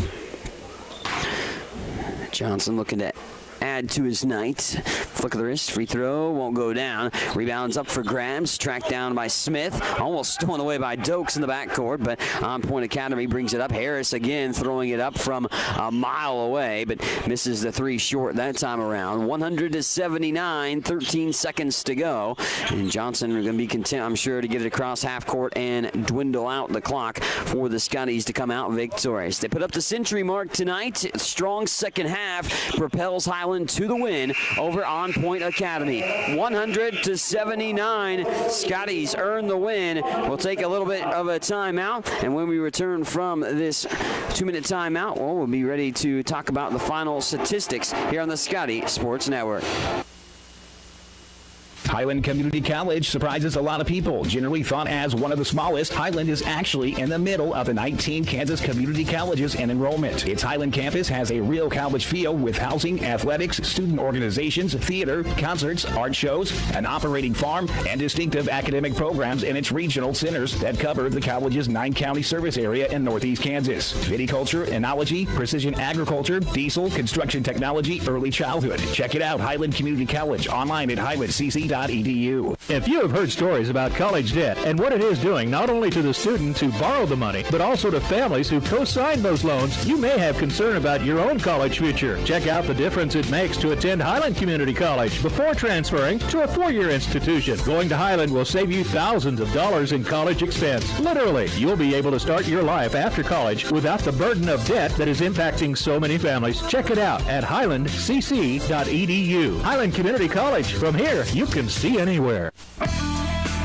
Johnson looking to add to his night. Flick of the wrist, free throw, won't go down. Rebounds up for grabs, tracked down by Smith. Almost stolen away by Dokes in the backcourt, but On Point Academy brings it up. Harris again throwing it up from a mile away, but misses the three short that time around. 100-79, 13 seconds to go. And Johnson are going to be content, I'm sure, to get it across half court and dwindle out the clock for the Scotties to come out victorious. They put up the century mark tonight. Strong second half propels Highland to the win over On Point Academy. 100-79. Scotties earn the win. We'll take a little bit of a timeout, and when we return from this 2-minute timeout, we'll be ready to talk about the final statistics here on the Scotty Sports Network. Highland Community College surprises a lot of people. Generally thought as one of the smallest, Highland is actually in the middle of the 19 Kansas community colleges in enrollment. Its Highland campus has a real college feel with housing, athletics, student organizations, theater, concerts, art shows, an operating farm, and distinctive academic programs in its regional centers that cover the college's 9-county service area in northeast Kansas. Viticulture, enology, precision agriculture, diesel, construction technology, early childhood. Check it out, Highland Community College, online at highlandcc.edu. If you have heard stories about college debt and what it is doing not only to the students who borrow the money, but also to families who co-sign those loans, you may have concern about your own college future. Check out the difference it makes to attend Highland Community College before transferring to a four-year institution. Going to Highland will save you thousands of dollars in college expense. Literally, you'll be able to start your life after college without the burden of debt that is impacting so many families. Check it out at highlandcc.edu. Highland Community College. From here, you can see anywhere.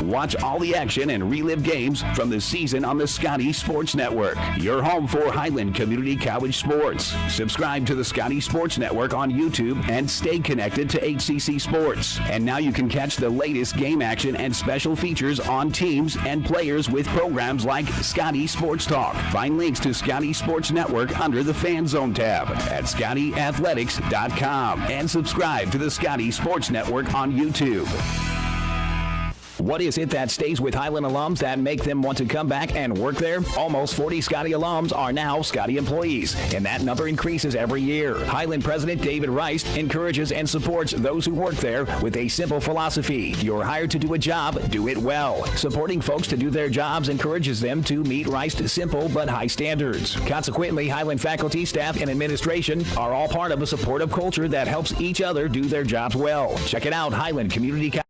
Watch all the action and relive games from the season on the Scotty Sports Network. Your home for Highland Community College sports. Subscribe to the Scotty Sports Network on YouTube and stay connected to HCC Sports. And now you can catch the latest game action and special features on teams and players with programs like Scotty Sports Talk. Find links to Scotty Sports Network under the Fan Zone tab at ScottyAthletics.com and subscribe to the Scotty Sports Network on YouTube. What is it that stays with Highland alums that make them want to come back and work there? Almost 40 Scotty alums are now Scotty employees, and that number increases every year. Highland President David Rice encourages and supports those who work there with a simple philosophy. You're hired to do a job, do it well. Supporting folks to do their jobs encourages them to meet Rice's simple but high standards. Consequently, Highland faculty, staff, and administration are all part of a supportive culture that helps each other do their jobs well. Check it out, Highland Community College.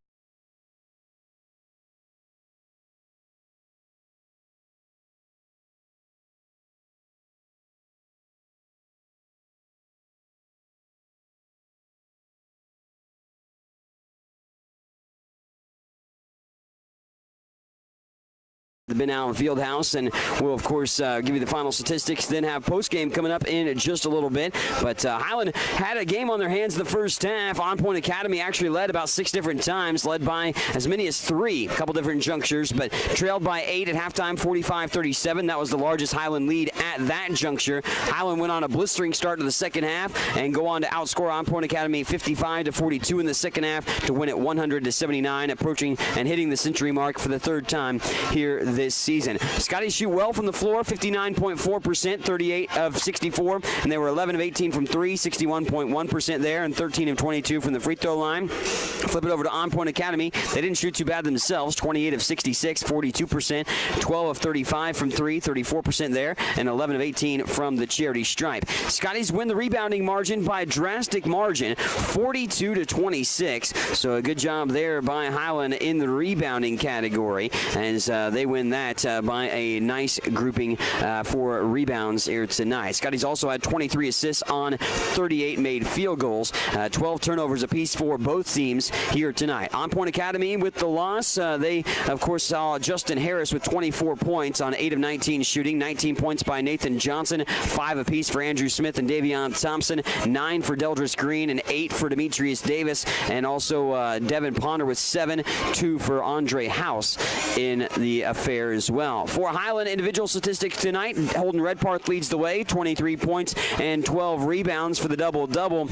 Been out in Fieldhouse, and we'll of course give you the final statistics, then have post game coming up in just a little bit. But Highland had a game on their hands in the first half. On Point Academy actually led about 6 different times, led by as many as 3, a couple different junctures, but trailed by 8 at halftime, 45-37. That was the largest Highland lead at that juncture. Highland went on a blistering start to the second half and go on to outscore On Point Academy 55-42 in the second half to win it 100-79, approaching and hitting the century mark for the third time here this season. Scotties shoot well from the floor, 59.4%, 38 of 64, and they were 11 of 18 from 3, 61.1% there, and 13 of 22 from the free throw line. Flip it over to On Point Academy. They didn't shoot too bad themselves, 28 of 66, 42%, 12 of 35 from 3, 34% there, and 11 of 18 from the charity stripe. Scotties win the rebounding margin by a drastic margin, 42-26. So a good job there by Highland in the rebounding category, as they win that by a nice grouping for rebounds here tonight. Scotties also had 23 assists on 38 made field goals, 12 turnovers apiece for both teams here tonight. On Point Academy with the loss, they of course saw Justin Harris with 24 points on 8 of 19 shooting, 19 points by Nathan Johnson, 5 apiece for Andrew Smith and Davion Thompson, 9 for Deldris Green, and 8 for Demetrius Davis, and also Devin Ponder with 7, 2 for Andre House in the affair as well. For Highland individual statistics tonight, Holden Redparth leads the way, 23 points and 12 rebounds for the double-double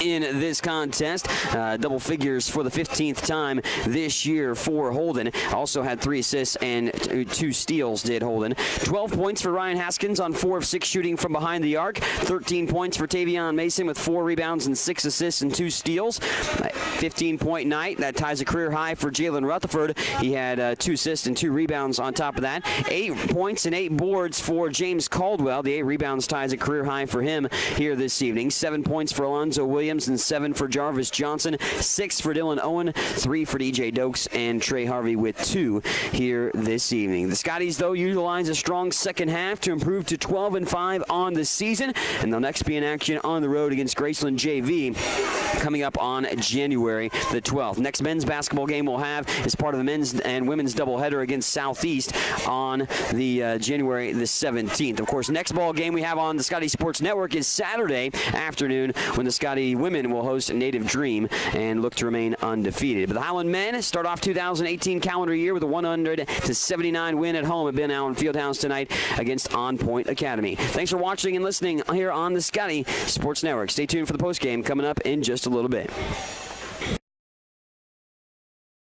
in this contest. Double figures for the 15th time this year for Holden. Also had 3 assists and 2 steals, did Holden. 12 points for Ryan Haskins on 4 of 6 shooting from behind the arc. 13 points for Tavion Mason with 4 rebounds and 6 assists and 2 steals. 15-point night. That ties a career high for Jalen Rutherford. He had 2 assists and 2 rebounds on top of that. 8 points and 8 boards for James Caldwell. The 8 rebounds ties a career high for him here this evening. 7 points for Alonzo Williams and 7 for Jarvis Johnson. 6 for Dylan Owen. 3 for DJ Dokes and Trey Harvey with 2 here this evening. The Scotties, though, utilize a strong second half to improve to 12-5 on the season, and they'll next be in action on the road against Graceland JV coming up on January the 12th. Next men's basketball game we'll have is part of the men's and women's doubleheader against Southeast on the January the 17th. Of course, next ball game we have on the Scotty Sports Network is Saturday afternoon when the Scotty women will host Native Dream and look to remain undefeated. But the Highland men start off 2018 calendar year with a 100-79 win at home at Ben Allen Fieldhouse tonight against On Point Academy. Thanks for watching and listening here on the Scotty Sports Network. Stay tuned for the postgame coming up in just a little bit.